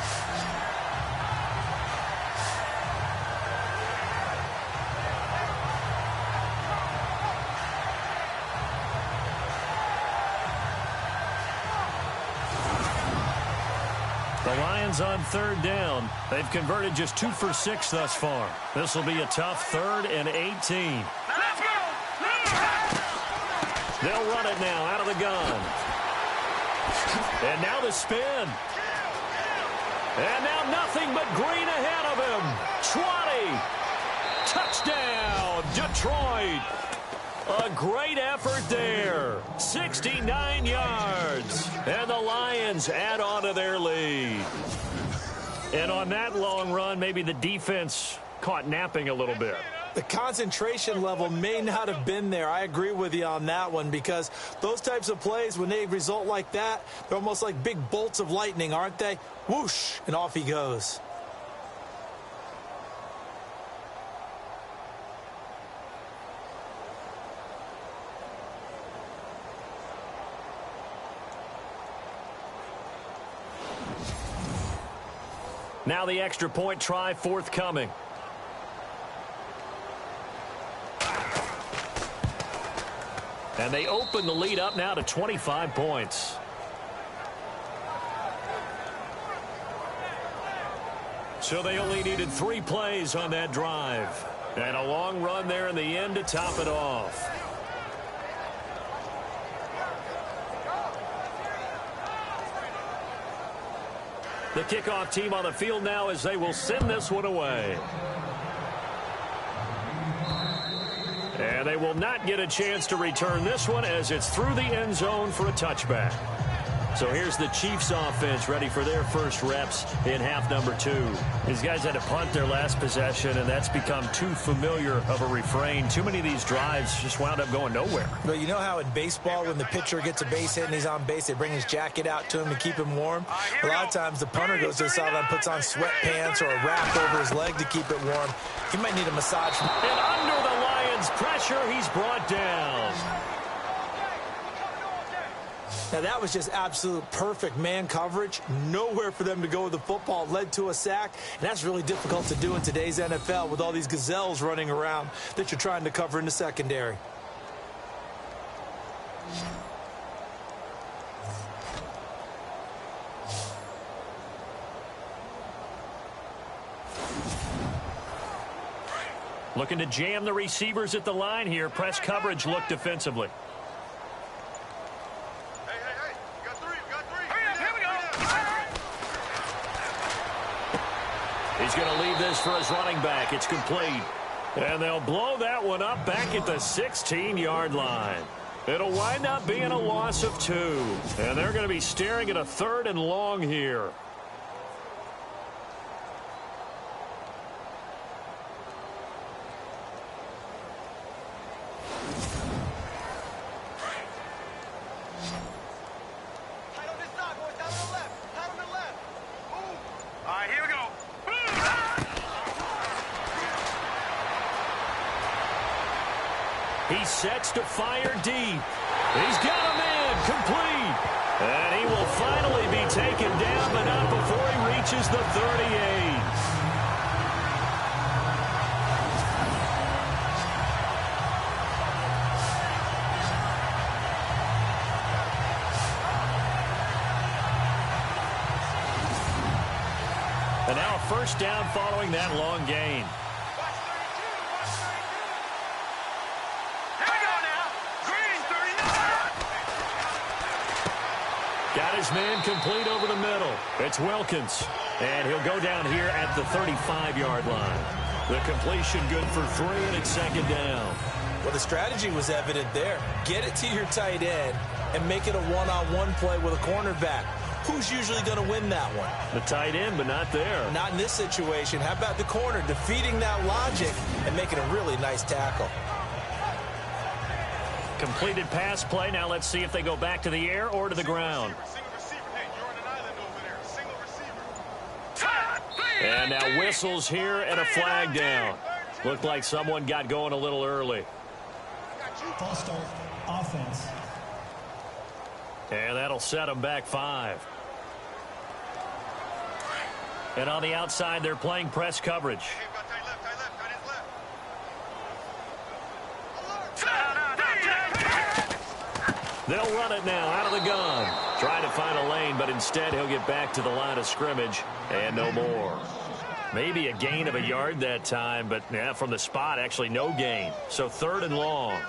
The Lions on third down. They've converted just 2 for 6 thus far. This will be a tough 3rd and 18. Let's go! They'll run it now out of the gun. And now the spin. And now nothing but green ahead of him. 20. Touchdown, Detroit. A great effort there. 69 yards. And the Lions add on to their lead. And on that long run, maybe the defense caught napping a little bit. The concentration level may not have been there. I agree with you on that one, because those types of plays, when they result like that, they're almost like big bolts of lightning, aren't they? Whoosh, and off he goes. Now the extra point try forthcoming. And they open the lead up now to 25 points. So they only needed 3 plays on that drive. And a long run there in the end to top it off. The kickoff team on the field now as they will send this one away. And they will not get a chance to return this one as it's through the end zone for a touchback. So here's the Chiefs offense ready for their first reps in half number 2. These guys had to punt their last possession, and that's become too familiar of a refrain. Too many of these drives just wound up going nowhere. But you know how in baseball, when the pitcher gets a base hit and he's on base, they bring his jacket out to him to keep him warm? A lot of times the punter goes to the sideline, puts on sweatpants or a wrap over his leg to keep it warm. He might need a massage. And under the Lions' pressure, he's brought down. Now, that was just absolute perfect man coverage. Nowhere for them to go with the football. Led to a sack, and that's really difficult to do in today's NFL with all these gazelles running around that you're trying to cover in the secondary. Looking to jam the receivers at the line here. Press coverage look defensively. He's going to leave this for his running back. It's complete. And they'll blow that one up back at the 16-yard line. It'll wind up being a loss of 2. And they're going to be staring at a 3rd and long here. He sets to fire deep. He's got a man complete. And he will finally be taken down, but not before he reaches the 38. first down following that long gain. Got his man complete over the middle. It's Wilkins. And he'll go down here at the 35-yard line. The completion good for 3, and it's second down. Well, the strategy was evident there. Get it to your tight end and make it a one-on-one play with a cornerback. Who's usually going to win that one? The tight end, but not there. Not in this situation. How about the corner defeating that logic and making a really nice tackle? Completed pass play. Now let's see if they go back to the air or to the ground. And now whistles here and a flag down. Looked like someone got going a little early. False start, offense. And that'll set them back 5. And on the outside, they're playing press coverage. They'll run it now out of the gun. Trying to find a lane, but instead he'll get back to the line of scrimmage and no more. Maybe a gain of a yard that time, but yeah, from the spot, actually no gain. So 3rd and long.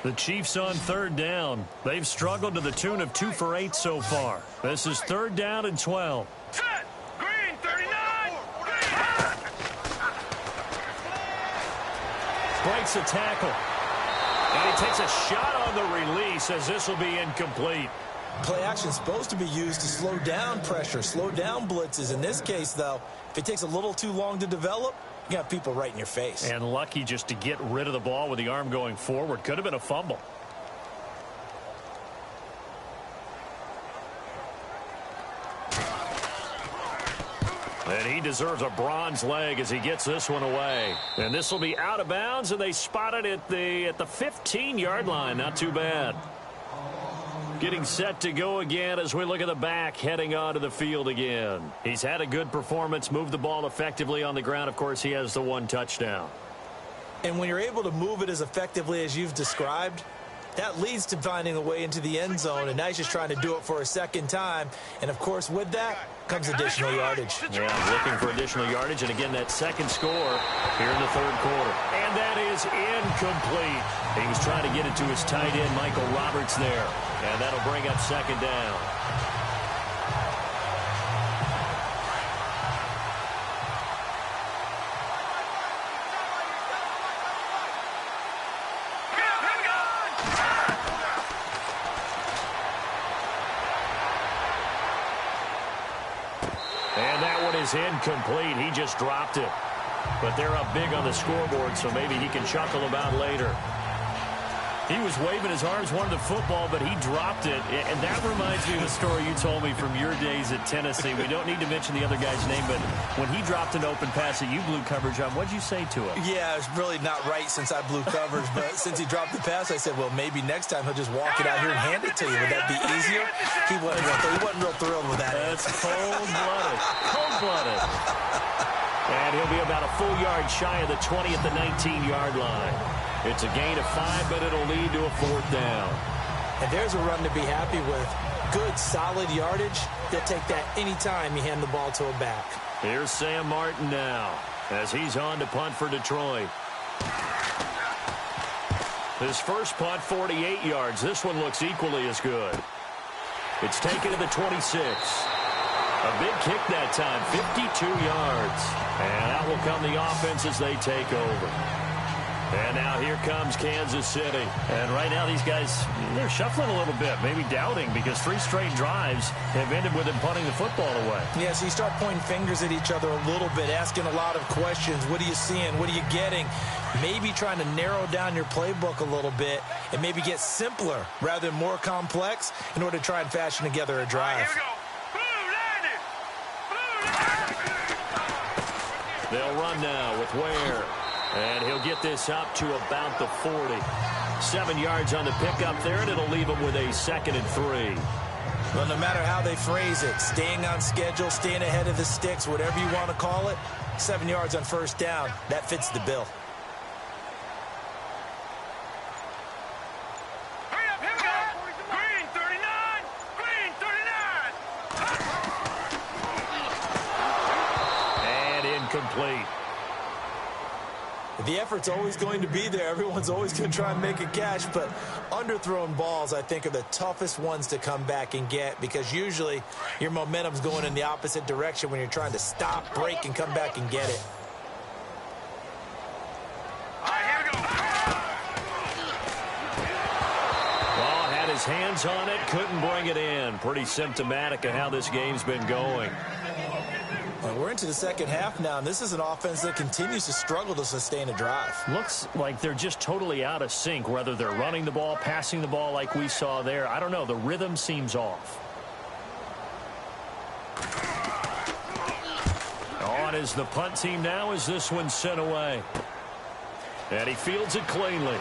The Chiefs on 3rd down. They've struggled to the tune of 2 for 8 so far. This is 3rd down and 12. Green 39. Breaks a tackle. And he takes a shot on the release as this will be incomplete. Play action is supposed to be used to slow down pressure, slow down blitzes. In this case, though, if it takes a little too long to develop, you got people right in your face. And lucky just to get rid of the ball with the arm going forward. Could have been a fumble. And he deserves a bronze leg as he gets this one away. And this will be out of bounds, and they spot it at the 15-yard line. Not too bad. Getting set to go again as we look at the back heading onto the field again. He's had a good performance, moved the ball effectively on the ground. Of course, he has the 1 touchdown. And when you're able to move it as effectively as you've described, that leads to finding a way into the end zone, and now he's just trying to do it for a second time. And, of course, with that comes additional yardage. Yeah, looking for additional yardage, and again, that second score here in the 3rd quarter. And that is incomplete. He was trying to get it to his tight end, Michael Roberts, there. And that'll bring up second down. And that one is incomplete. He just dropped it. But they're up big on the scoreboard, so maybe he can chuckle about later. He was waving his arms, wanted the football, but he dropped it. And that reminds me of a story you told me from your days at Tennessee. We don't need to mention the other guy's name, but when he dropped an open pass that you blew coverage on, what'd you say to him? Yeah, it's really not right since I blew coverage, but since he dropped the pass, I said, well, maybe next time he'll just walk it out here and hand it to you. Would that be easier? He wasn't real thrilled with that. That's cold-blooded. Cold-blooded. And he'll be about a full yard shy of the 20 at the 19-yard line. It's a gain of 5, but it'll lead to a 4th down. And there's a run to be happy with. Good, solid yardage. They'll take that any time you hand the ball to a back. Here's Sam Martin now as he's on to punt for Detroit. His first punt, 48 yards. This one looks equally as good. It's taken to the 26. A big kick that time, 52 yards. And out will come the offense as they take over. And now here comes Kansas City. And right now these guys, they're shuffling a little bit, maybe doubting, because 3 straight drives have ended with them punting the football away. Yeah, so you start pointing fingers at each other a little bit, asking a lot of questions. What are you seeing? What are you getting? Maybe trying to narrow down your playbook a little bit and maybe get simpler rather than more complex in order to try and fashion together a drive. Here we go. They'll run now with Ware. And he'll get this up to about the 40. 7 yards on the pickup there, and it'll leave him with a 2nd and 3. Well, no matter how they phrase it, staying on schedule, staying ahead of the sticks, whatever you want to call it, 7 yards on 1st down, that fits the bill. Hurry up, here we go. Green 39. Green 39. incomplete. The effort's always going to be there. Everyone's always going to try and make a catch, but underthrown balls, I think, are the toughest ones to come back and get because usually your momentum's going in the opposite direction when you're trying to stop, break, and come back and get it. Had his hands on it, couldn't bring it in. Pretty symptomatic of how this game's been going. Well, we're into the second half now, and this is an offense that continues to struggle to sustain a drive. Looks like they're just totally out of sync, whether they're running the ball, passing the ball like we saw there. I don't know. The rhythm seems off. On is the punt team now as this one's sent away. And he fields it cleanly.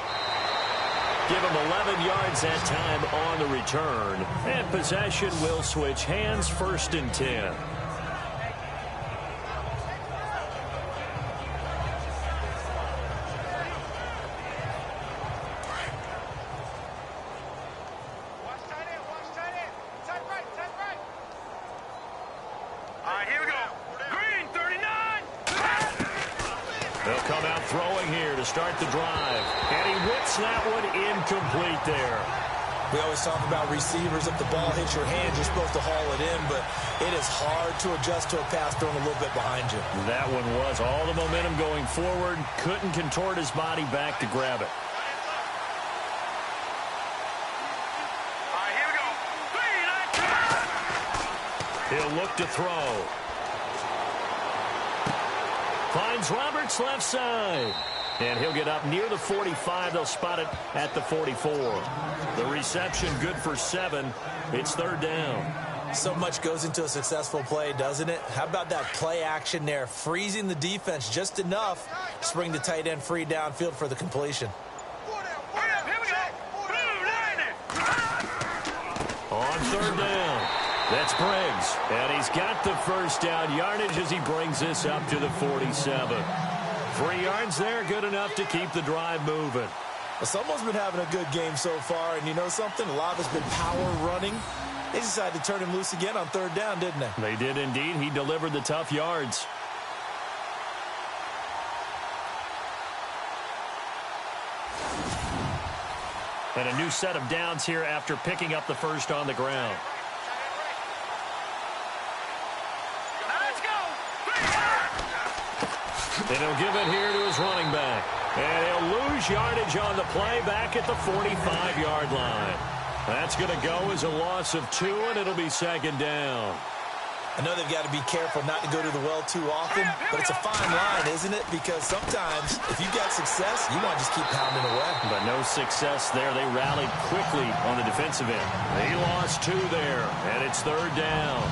Give him 11 yards that time on the return. And possession will switch hands, 1st and 10. Start the drive, and he whips that one incomplete there. We always talk about receivers. If the ball hits your hand, you're supposed to haul it in, but it is hard to adjust to a pass thrown a little bit behind you. That one was all the momentum going forward. Couldn't contort his body back to grab it. Here we go. He'll look to throw. Finds Roberts left side. And he'll get up near the 45. They'll spot it at the 44. The reception good for 7. It's 3rd down. So much goes into a successful play, doesn't it? How about that play action there? Freezing the defense just enough to bring the tight end free downfield for the completion. On 3rd down. That's Briggs. And he's got the first down yardage as he brings this up to the 47. 3 yards there, good enough to keep the drive moving. Well, someone's been having a good game so far, and you know something? A lot of it's been power running. They decided to turn him loose again on 3rd down, didn't they? They did indeed. He delivered the tough yards. And a new set of downs here after picking up the first on the ground. And he'll give it here to his running back. And he'll lose yardage on the play back at the 45-yard line. That's going to go as a loss of 2, and it'll be 2nd down. I know they've got to be careful not to go to the well too often, but it's a fine line, isn't it? Because sometimes if you've got success, you want to just keep pounding away. But no success there. They rallied quickly on the defensive end. He lost 2 there, and it's 3rd down.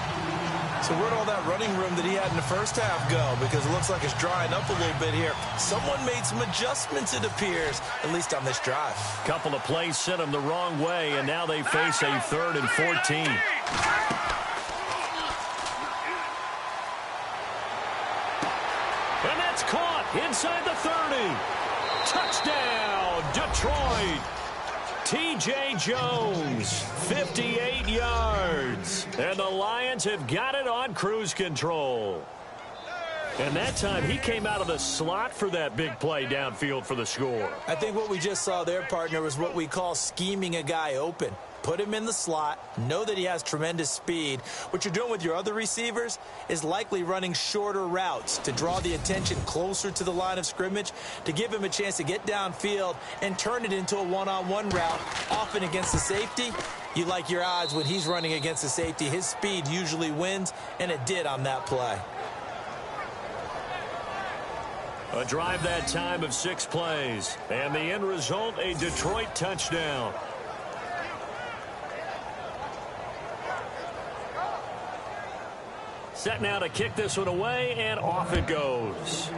So where'd all that running room that he had in the first half go? Because it looks like it's drying up a little bit here. Someone made some adjustments, it appears, at least on this drive. Couple of plays sent them the wrong way, and now they face a 3rd and 14. And that's caught inside the 30. Touchdown, Detroit. T.J. Jones, 58 yards. And the Lions have got it on cruise control. And that time he came out of the slot for that big play downfield for the score. I think what we just saw there, partner, was what we call scheming a guy open. Put him in the slot, know that he has tremendous speed. What you're doing with your other receivers is likely running shorter routes to draw the attention closer to the line of scrimmage, to give him a chance to get downfield and turn it into a one-on-one route, often against the safety. You like your odds when he's running against the safety. His speed usually wins, and it did on that play. A drive that time of 6 plays, and the end result, a Detroit touchdown. Set now to kick this one away, and off it goes.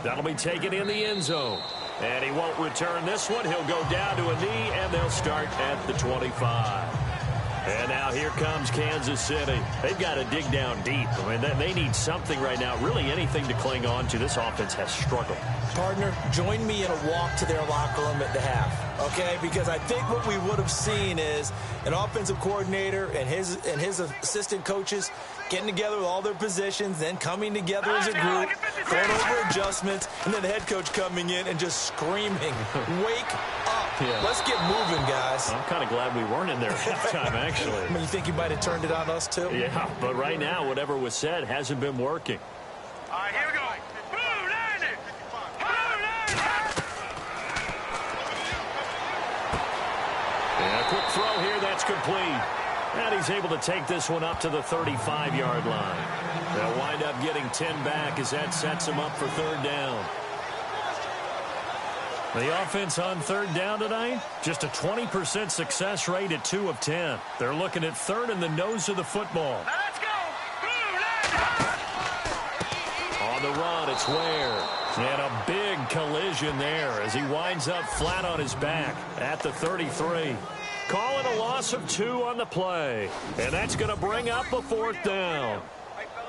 That'll be taken in the end zone. And he won't return this one. He'll go down to a knee, and they'll start at the 25. And now here comes Kansas City. They've got to dig down deep. I mean, they need something right now, really anything to cling on to. This offense has struggled. Partner, join me in a walk to their locker room at the half, okay? Because I think what we would have seen is an offensive coordinator and his assistant coaches getting together with all their positions, then coming together as a group, going over adjustments, and then the head coach coming in and just screaming, wake up. Yeah. Let's get moving, guys. I'm kind of glad we weren't in there at halftime, actually. I mean, you think you might have turned it on us, too? Yeah, but right now, whatever was said hasn't been working. All right, here we go. Blue 90. Blue 90. And a quick throw here, that's complete. And he's able to take this one up to the 35-yard line. They'll wind up getting 10 back as that sets him up for third down. The offense on third down tonight, just a 20% success rate at 2 of 10. They're looking at third in the nose of the football. Now let's go. Blue 90. On the run, it's Ware. And a big collision there as he winds up flat on his back at the 33. Call it a loss of 2 on the play. And that's going to bring up a fourth down.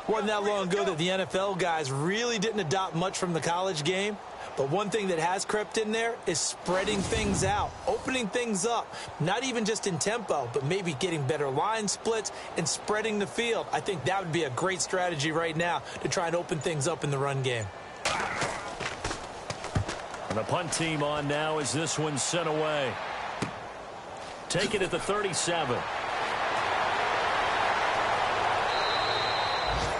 Wasn't that long ago that the NFL guys really didn't adopt much from the college game. But one thing that has crept in there is spreading things out, opening things up, not even just in tempo, but maybe getting better line splits and spreading the field. I think that would be a great strategy right now to try and open things up in the run game. And the punt team on now as this one's sent away. Take it at the 37.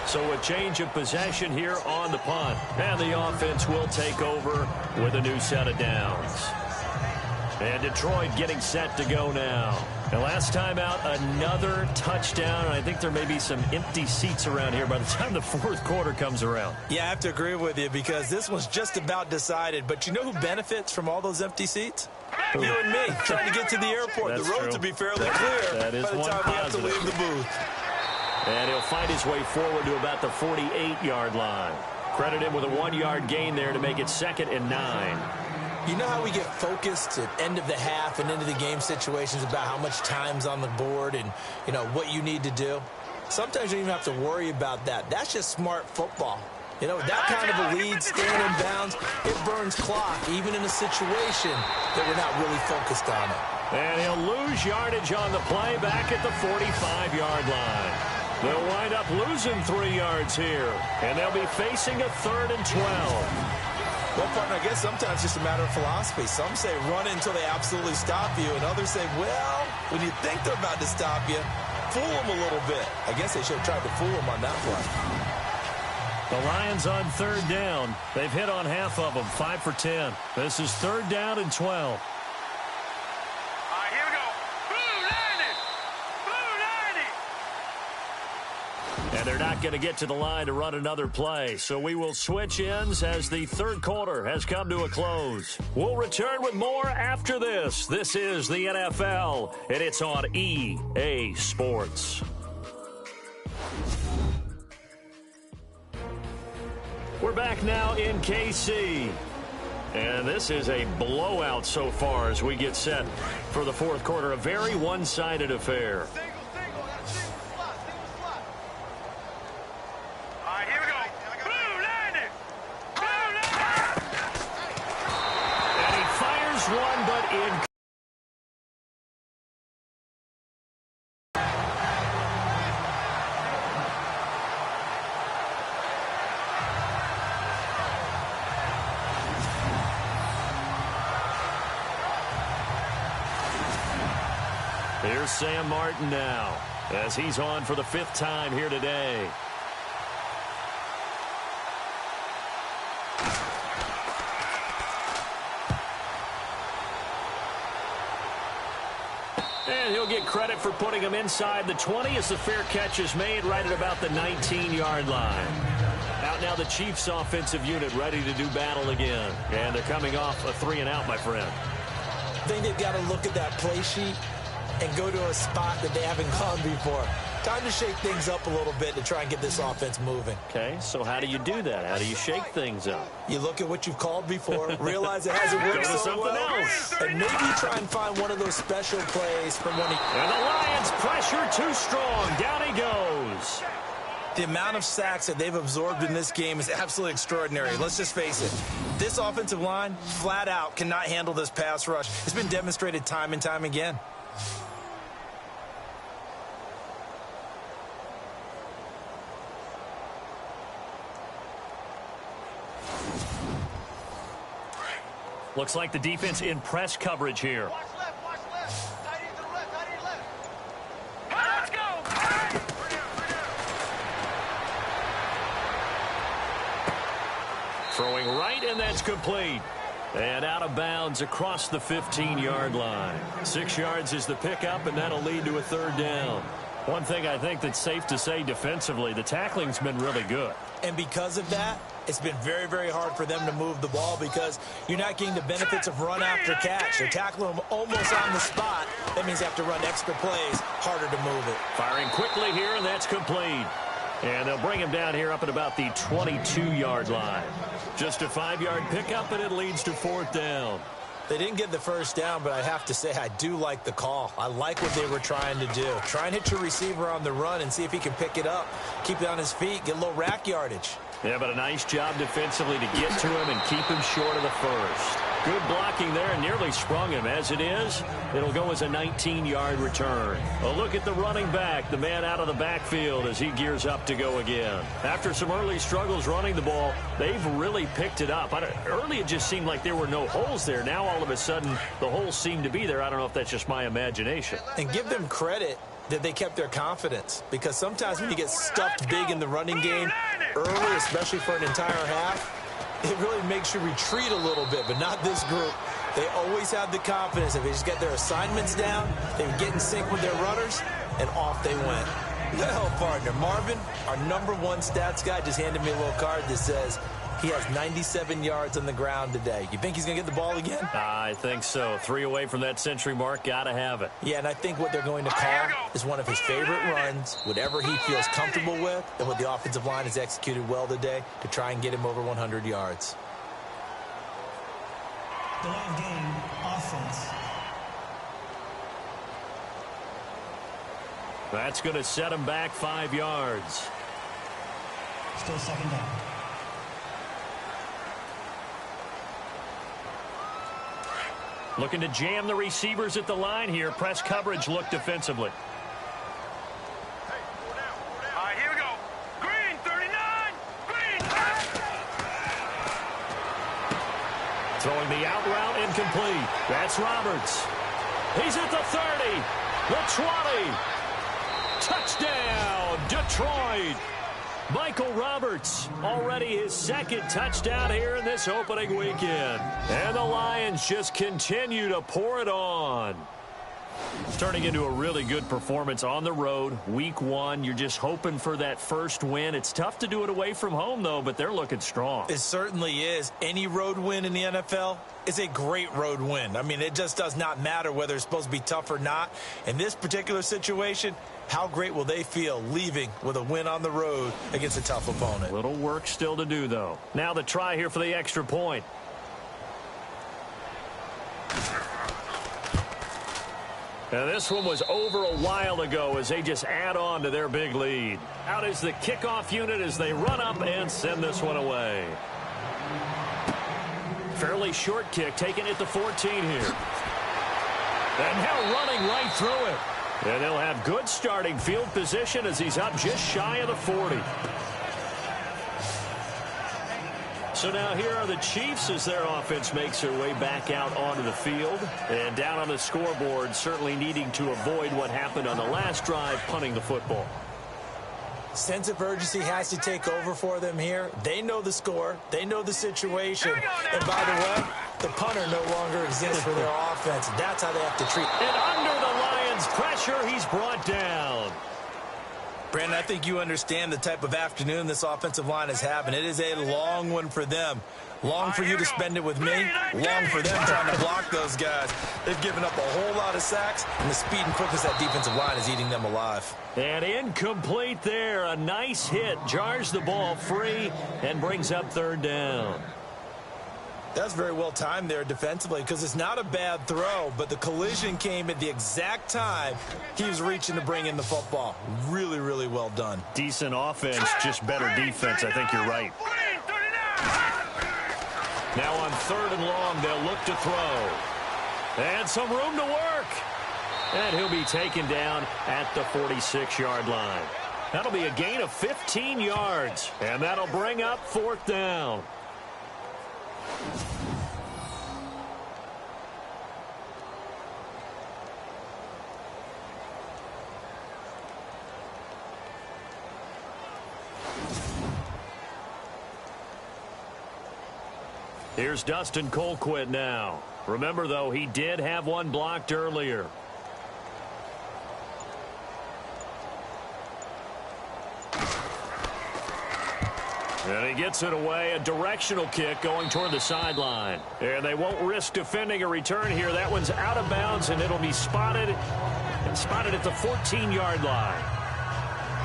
So a change of possession here on the punt. And the offense will take over with a new set of downs. And Detroit getting set to go now. And last time out, another touchdown. And I think there may be some empty seats around here by the time the fourth quarter comes around. Yeah, I have to agree with you because this one's just about decided. But you know who benefits from all those empty seats? You and me, trying to get to the airport. That's the roads true. will be fairly clear That is by the one time we have to positive. leave the booth. And he'll find his way forward to about the 48-yard line. Credit him with a 1-yard gain there to make it 2nd and 9. You know how we get focused at end of the half and into the game situations about how much time's on the board and, you know, what you need to do? Sometimes you don't even have to worry about that. That's just smart football. You know, that kind of a lead, staying in bounds, it burns clock, even in a situation that we're not really focused on it. And he'll lose yardage on the play back at the 45-yard line. They'll wind up losing 3 yards here, and they'll be facing a 3rd and 12. Well, partner, I guess sometimes it's just a matter of philosophy. Some say run until they absolutely stop you, and others say, well, when you think they're about to stop you, fool them a little bit. I guess they should have tried to fool them on that one. The Lions on third down. They've hit on half of them, 5 for 10. This is 3rd down and 12. All right, here we go. Blue 90. Blue 90. And they're not going to get to the line to run another play. So we will switch ends as the third quarter has come to a close. We'll return with more after this. This is the NFL, and it's on EA Sports. We're back now in KC. And this is a blowout so far as we get set for the fourth quarter. A very one-sided affair. All right, here we go. Blue 90. Blue 90. And he fires one, but in. Here's Sam Martin now as he's on for the 5th time here today. And he'll get credit for putting him inside the 20 as the fair catch is made right at about the 19-yard line. Out now the Chiefs offensive unit ready to do battle again. And they're coming off a 3-and-out, my friend. I think they've got to look at that play sheet and go to a spot that they haven't gone before. Time to shake things up a little bit to try and get this offense moving. Okay, so how do you do that? How do you shake things up? You look at what you've called before, realize it hasn't worked Go to so something well, else. and maybe try and find one of those special plays from one of... And the Lions pressure too strong. Down he goes. The amount of sacks that they've absorbed in this game is absolutely extraordinary. Let's just face it. This offensive line, flat out, cannot handle this pass rush. It's been demonstrated time and time again. Looks like the defense in press coverage here. Watch left, watch left. Tight end to the left, tight end left. Let's go. Throwing right, and that's complete. And out of bounds across the 15-yard line. 6 yards is the pickup, and that'll lead to a third down. One thing I think that's safe to say defensively, the tackling's been really good. And because of that, it's been very, very hard for them to move the ball because you're not getting the benefits of run after catch. They're tackling them almost on the spot. That means they have to run extra plays, harder to move it. Firing quickly here, and that's complete. And they'll bring him down here up at about the 22-yard line. Just a 5-yard pickup, and it leads to fourth down. They didn't get the first down, but I have to say I do like the call. I like what they were trying to do. Try and hit your receiver on the run and see if he can pick it up. Keep it on his feet, get a little rack yardage. Yeah, but a nice job defensively to get to him and keep him short of the first. Good blocking there, and nearly sprung him. As it is, it'll go as a 19-yard return. A look at the running back, the man out of the backfield as he gears up to go again. After some early struggles running the ball, they've really picked it up. Early it just seemed like there were no holes there. Now all of a sudden the holes seem to be there. I don't know if that's just my imagination. And give them credit that they kept their confidence, because sometimes when you get stuffed big in the running game early, especially for an entire half, it really makes you retreat a little bit, but not this group. They always have the confidence. If they just get their assignments down, they would get in sync with their runners, and off they went. Well, partner, Marvin, our #1 stats guy, just handed me a little card that says he has 97 yards on the ground today. You think he's going to get the ball again? I think so. 3 away from that century mark. Got to have it. Yeah, and I think what they're going to call is one of his favorite runs, whatever he feels comfortable with, and what the offensive line has executed well today to try and get him over 100 yards. Delay of game, offense. That's going to set him back 5 yards. Still second down. Looking to jam the receivers at the line here. Press coverage look defensively. All right, here we go. Green, 39. Green. Throwing the out route incomplete. That's Roberts. He's at the 30. The 20. Touchdown, Detroit. Michael Roberts, already his second touchdown here in this opening weekend. And the Lions just continue to pour it on. It's turning into a really good performance on the road. Week 1, you're just hoping for that first win. It's tough to do it away from home, though, but they're looking strong. It certainly is. Any road win in the NFL is a great road win. I mean, it just does not matter whether it's supposed to be tough or not. In this particular situation, how great will they feel leaving with a win on the road against a tough opponent? Little work still to do, though. Now the try here for the extra point. Now this one was over a while ago as they just add on to their big lead. Out is the kickoff unit as they run up and send this one away. Fairly short kick, taken at the 14 here. And now running right through it. And they'll have good starting field position as he's up just shy of the 40. So now here are the Chiefs as their offense makes their way back out onto the field. And down on the scoreboard, certainly needing to avoid what happened on the last drive, punting the football. Sense of urgency has to take over for them here. They know the score. They know the situation. And by the way, the punter no longer exists for their offense. That's how they have to treat. And under the Lions' pressure, he's brought down. Brandon, I think you understand the type of afternoon this offensive line is having. It is a long one for them. Long for you to spend it with me. Long for them trying to block those guys. They've given up a whole lot of sacks, and the speed and quickness of that defensive line is eating them alive. And incomplete there. A nice hit. Jars the ball free and brings up third down. That's very well timed there defensively because it's not a bad throw, but the collision came at the exact time he was reaching to bring in the football. Really, really well done. Decent offense, just better defense. I think you're right. Now on third and long, they'll look to throw. And some room to work. And he'll be taken down at the 46-yard line. That'll be a gain of 15 yards. And that'll bring up fourth down. Here's Dustin Colquitt now. Remember, though, he did have one blocked earlier. And he gets it away, a directional kick going toward the sideline. And they won't risk defending a return here. That one's out of bounds, and it'll be spotted at the 14-yard line.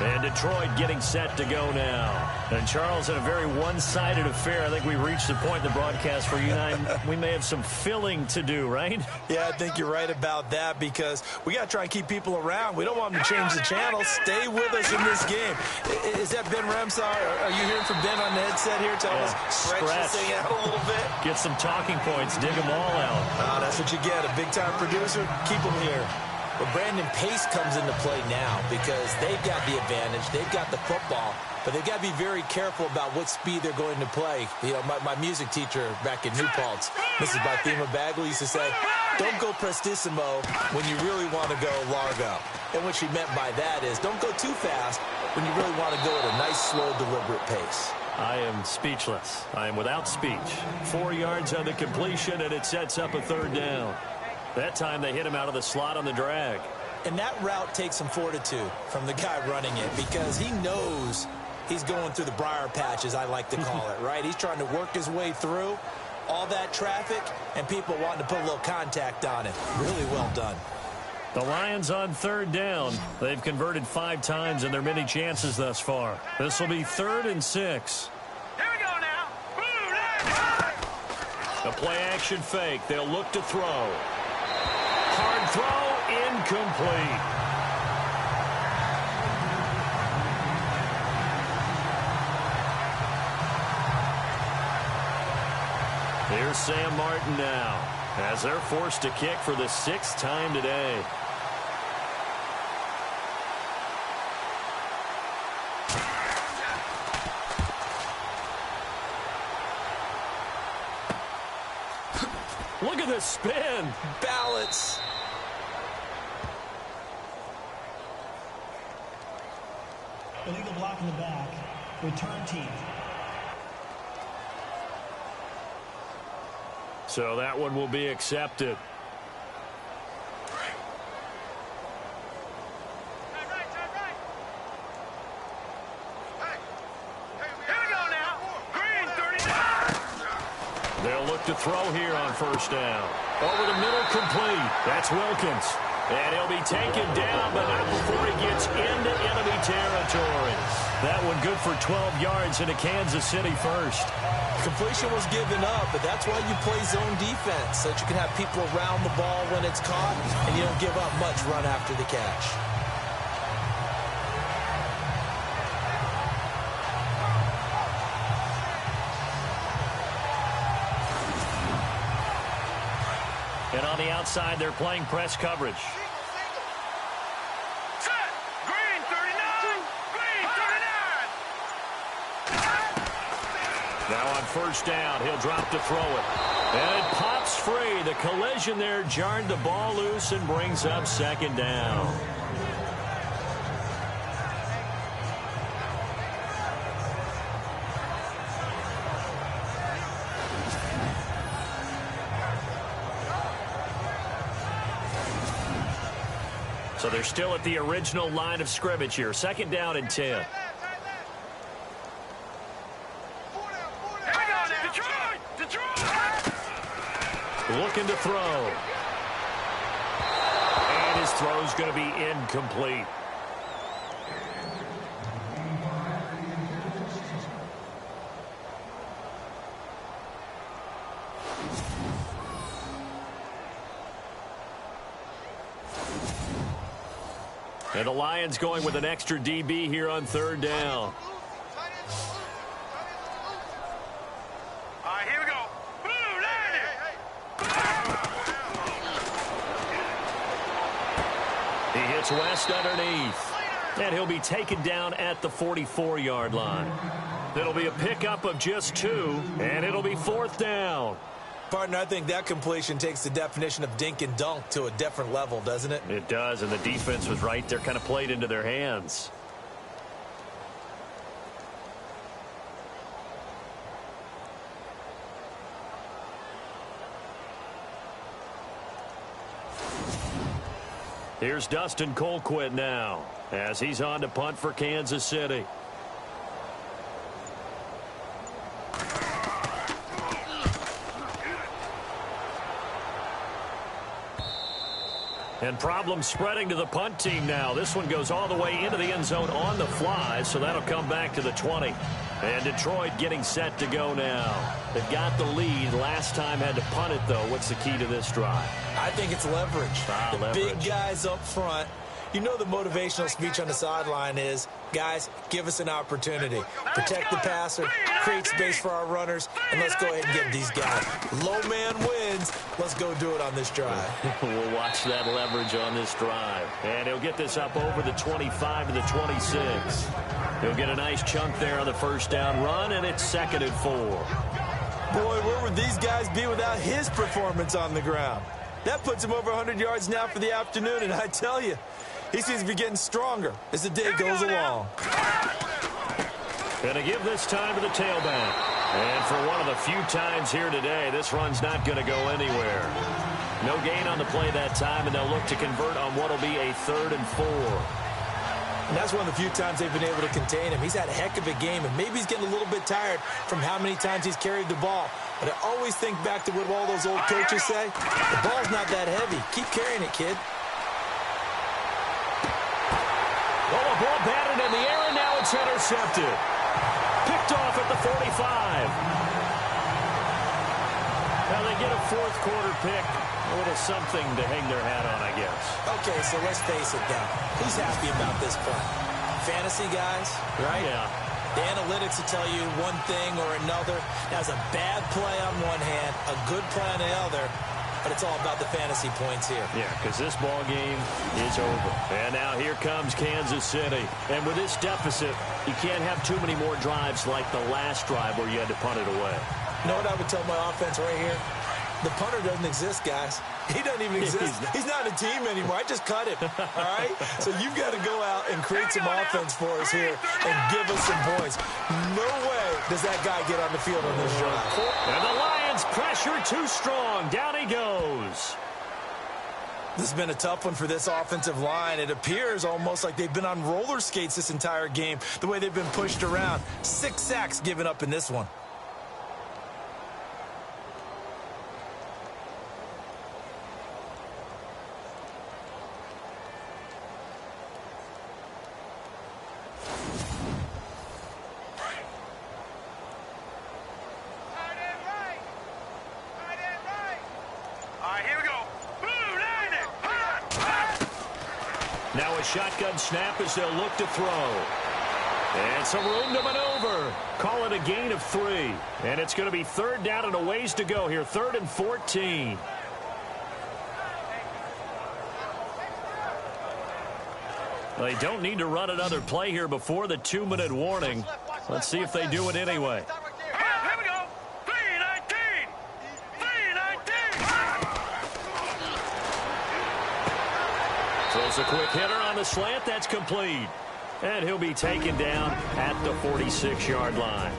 And Detroit getting set to go now. And Charles, in a very one-sided affair, I think we reached the point in the broadcast where you and I, we may have some filling to do, right? Yeah, I think you're right about that because we got to try and keep people around. We don't want them to change the channel. Stay with us in this game. Is that Ben Ramsar? Are you hearing from Ben on the headset here? Tell us, stretch this thing out a little bit. Get some talking points. Dig them all out. That's what you get. A big-time producer. Keep them here. But Brandon, pace comes into play now because they've got the advantage. They've got the football, but they've got to be very careful about what speed they're going to play. You know, my music teacher back in New Paltz, Mrs. Bathema Bagley, used to say, don't go prestissimo when you really want to go largo. And what she meant by that is don't go too fast when you really want to go at a nice, slow, deliberate pace. I am speechless. I am without speech. 4 yards on the completion, and it sets up a third down. That time they hit him out of the slot on the drag. And that route takes some fortitude from the guy running it because he knows he's going through the briar patch, as I like to call it, right? He's trying to work his way through all that traffic and people wanting to put a little contact on it. Really well done. The Lions on third down. They've converted 5 times in their many chances thus far. This will be 3rd and 6. Here we go now. A play-action fake. They'll look to throw. Hard throw, incomplete. Here's Sam Martin now, as they're forced to kick for the 6th time today. Look at this spin. Balance. Illegal block in the back. Return team. So that one will be accepted. They'll look to throw here on first down. Over the middle, complete. That's Wilkins. And he'll be taken down, but not before he gets into enemy territory. That one good for 12 yards into Kansas City first. Completion was given up, but that's why you play zone defense, so that you can have people around the ball when it's caught, and you don't give up much run after the catch. And on the outside, they're playing press coverage. Set. Green 39. Green 39. Now on first down, he'll drop to throw it. And it pops free. The collision there jarred the ball loose and brings up 2nd down. So they're still at the original line of scrimmage here. 2nd down and 10. Looking to throw. And his throw's going to be incomplete. And the Lions going with an extra DB here on 3rd down. Here we go. He hits West underneath. And he'll be taken down at the 44-yard line. It'll be a pickup of just 2, and it'll be 4th down. Partner, I think that completion takes the definition of dink and dunk to a different level, doesn't it? It does, and the defense was right there, kind of played into their hands. Here's Dustin Colquitt now, as he's on to punt for Kansas City. And problems spreading to the punt team now. This one goes all the way into the end zone on the fly, so that'll come back to the 20. And Detroit getting set to go now. They've got the lead. Last time had to punt it, though. What's the key to this drive? I think it's leverage. Leverage. Big guys up front. You know the motivational speech on the sideline is, guys, give us an opportunity. Protect the passer, create space for our runners, and let's go ahead and get these guys. Low man wins. Let's go do it on this drive. We'll watch that leverage on this drive. And he'll get this up over the 25 to the 26. He'll get a nice chunk there on the 1st down run, and it's 2nd and 4. Boy, where would these guys be without his performance on the ground? That puts him over 100 yards now for the afternoon, and I tell you, he seems to be getting stronger as the day goes along. Going to give this time to the tailback. And for one of the few times here today, this run's not going to go anywhere. No gain on the play that time, and they'll look to convert on what will be a 3rd and 4. And that's one of the few times they've been able to contain him. He's had a heck of a game, and maybe he's getting a little bit tired from how many times he's carried the ball. But I always think back to what all those old coaches say. The ball's not that heavy. Keep carrying it, kid. Oh, a ball batted in the air, and now it's intercepted. Picked off at the 45. Now they get a 4th quarter pick. A little something to hang their hat on, I guess. Okay, so let's face it now. Who's happy about this punt? Fantasy guys, right? Yeah. The analytics will tell you one thing or another. That's a bad play on one hand, a good play on the other. But it's all about the fantasy points here. Yeah, because this ball game is over. And now here comes Kansas City. And with this deficit, you can't have too many more drives like the last drive where you had to punt it away. You know what I would tell my offense right here? The punter doesn't exist, guys. He doesn't even exist. He's not a team anymore. I just cut him. All right? So you've got to go out and create some offense for us here and give us some points. No way does that guy get on the field on this drive. And the Lions pressure too strong. Down he goes. This has been a tough one for this offensive line. It appears almost like they've been on roller skates this entire game, the way they've been pushed around. 6 sacks given up in this one. Now a shotgun snap as they'll look to throw. And some room to maneuver. Call it a gain of 3. And it's going to be 3rd down and a ways to go here. 3rd and 14. Well, they don't need to run another play here before the 2-minute warning. Let's see if they do it anyway. Here we go. 3-19. 3-19. Throws a quick hitter on the slant. That's complete. And he'll be taken down at the 46-yard line.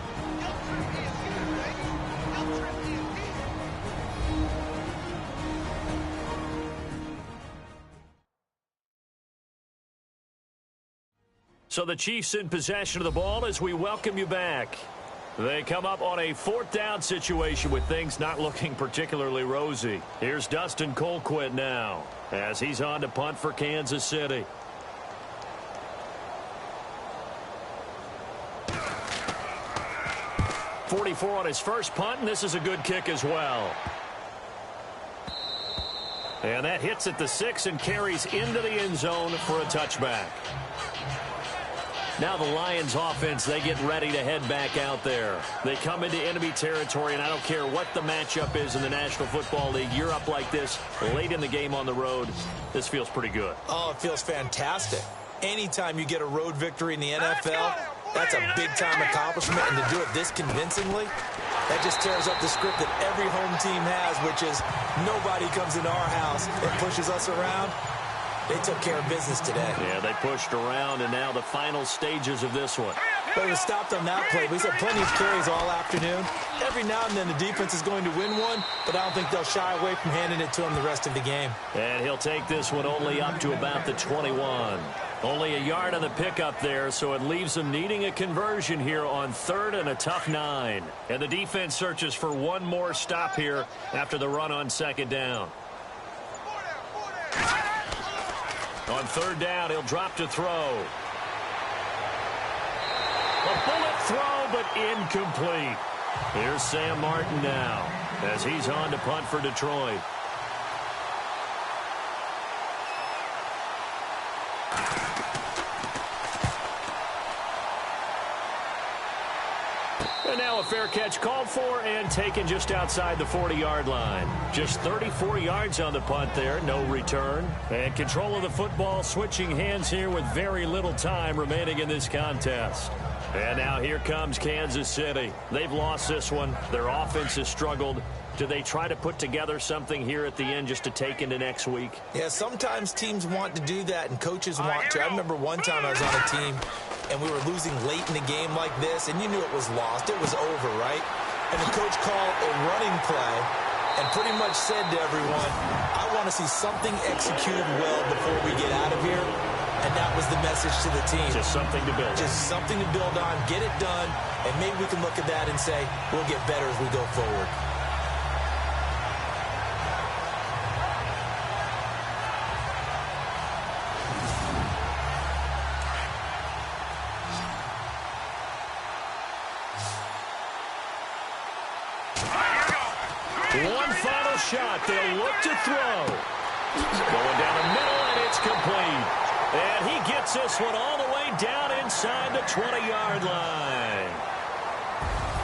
So the Chiefs in possession of the ball as we welcome you back. They come up on a 4th down situation with things not looking particularly rosy. Here's Dustin Colquitt now as he's on to punt for Kansas City. .44 on his first punt, and this is a good kick as well. And that hits at the 6 and carries into the end zone for a touchback. Now the Lions offense, they get ready to head back out there. They come into enemy territory, and I don't care what the matchup is in the National Football League. You're up like this late in the game on the road. This feels pretty good. Oh, it feels fantastic. Anytime you get a road victory in the NFL, that's a big-time accomplishment, and to do it this convincingly, that just tears up the script that every home team has, which is nobody comes into our house and pushes us around. They took care of business today. Yeah, they pushed around, and now the final stages of this one. But it was stopped on that play. We've had plenty of carries all afternoon. Every now and then the defense is going to win one, but I don't think they'll shy away from handing it to him the rest of the game. And he'll take this one only up to about the 21. Only a yard on the pickup there, so it leaves them needing a conversion here on 3rd and a tough 9. And the defense searches for one more stop here after the run on 2nd down. On 3rd down, he'll drop to throw. A bullet throw, but incomplete. Here's Sam Martin now as he's on to punt for Detroit. And now a fair catch called for and taken just outside the 40-yard line. Just 34 yards on the punt there, no return. And control of the football switching hands here with very little time remaining in this contest. And now here comes Kansas City. They've lost this one. Their offense has struggled. Do they try to put together something here at the end just to take into next week? Yeah, sometimes teams want to do that and coaches want to. I remember one time I was on a team and we were losing late in the game like this, and you knew it was lost. It was over, right? And the coach called a running play and pretty much said to everyone, I want to see something executed well before we get out of here. And that was the message to the team. Just something to build. Just something to build on, get it done, and maybe we can look at that and say, we'll get better as we go forward. One final shot. They'll look to throw. Going down the middle, and it's complete. And he gets this one all the way down inside the 20-yard line.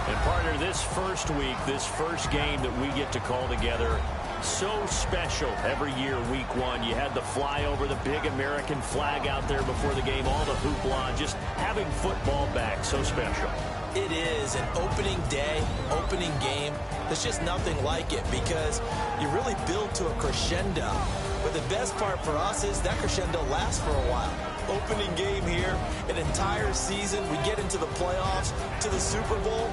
And, partner, this first week, this first game that we get to call together, so special every year, week 1. You had the flyover, the big American flag out there before the game, all the hoopla, just having football back, so special. It is an opening day, opening game. There's just nothing like it because you really build to a crescendo. But the best part for us is that crescendo lasts for a while. Opening game here, an entire season. We get into the playoffs, to the Super Bowl.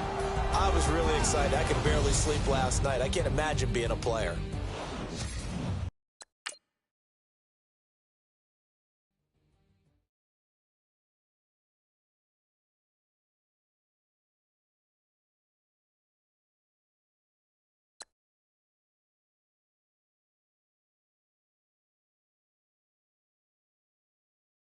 I was really excited. I could barely sleep last night. I can't imagine being a player.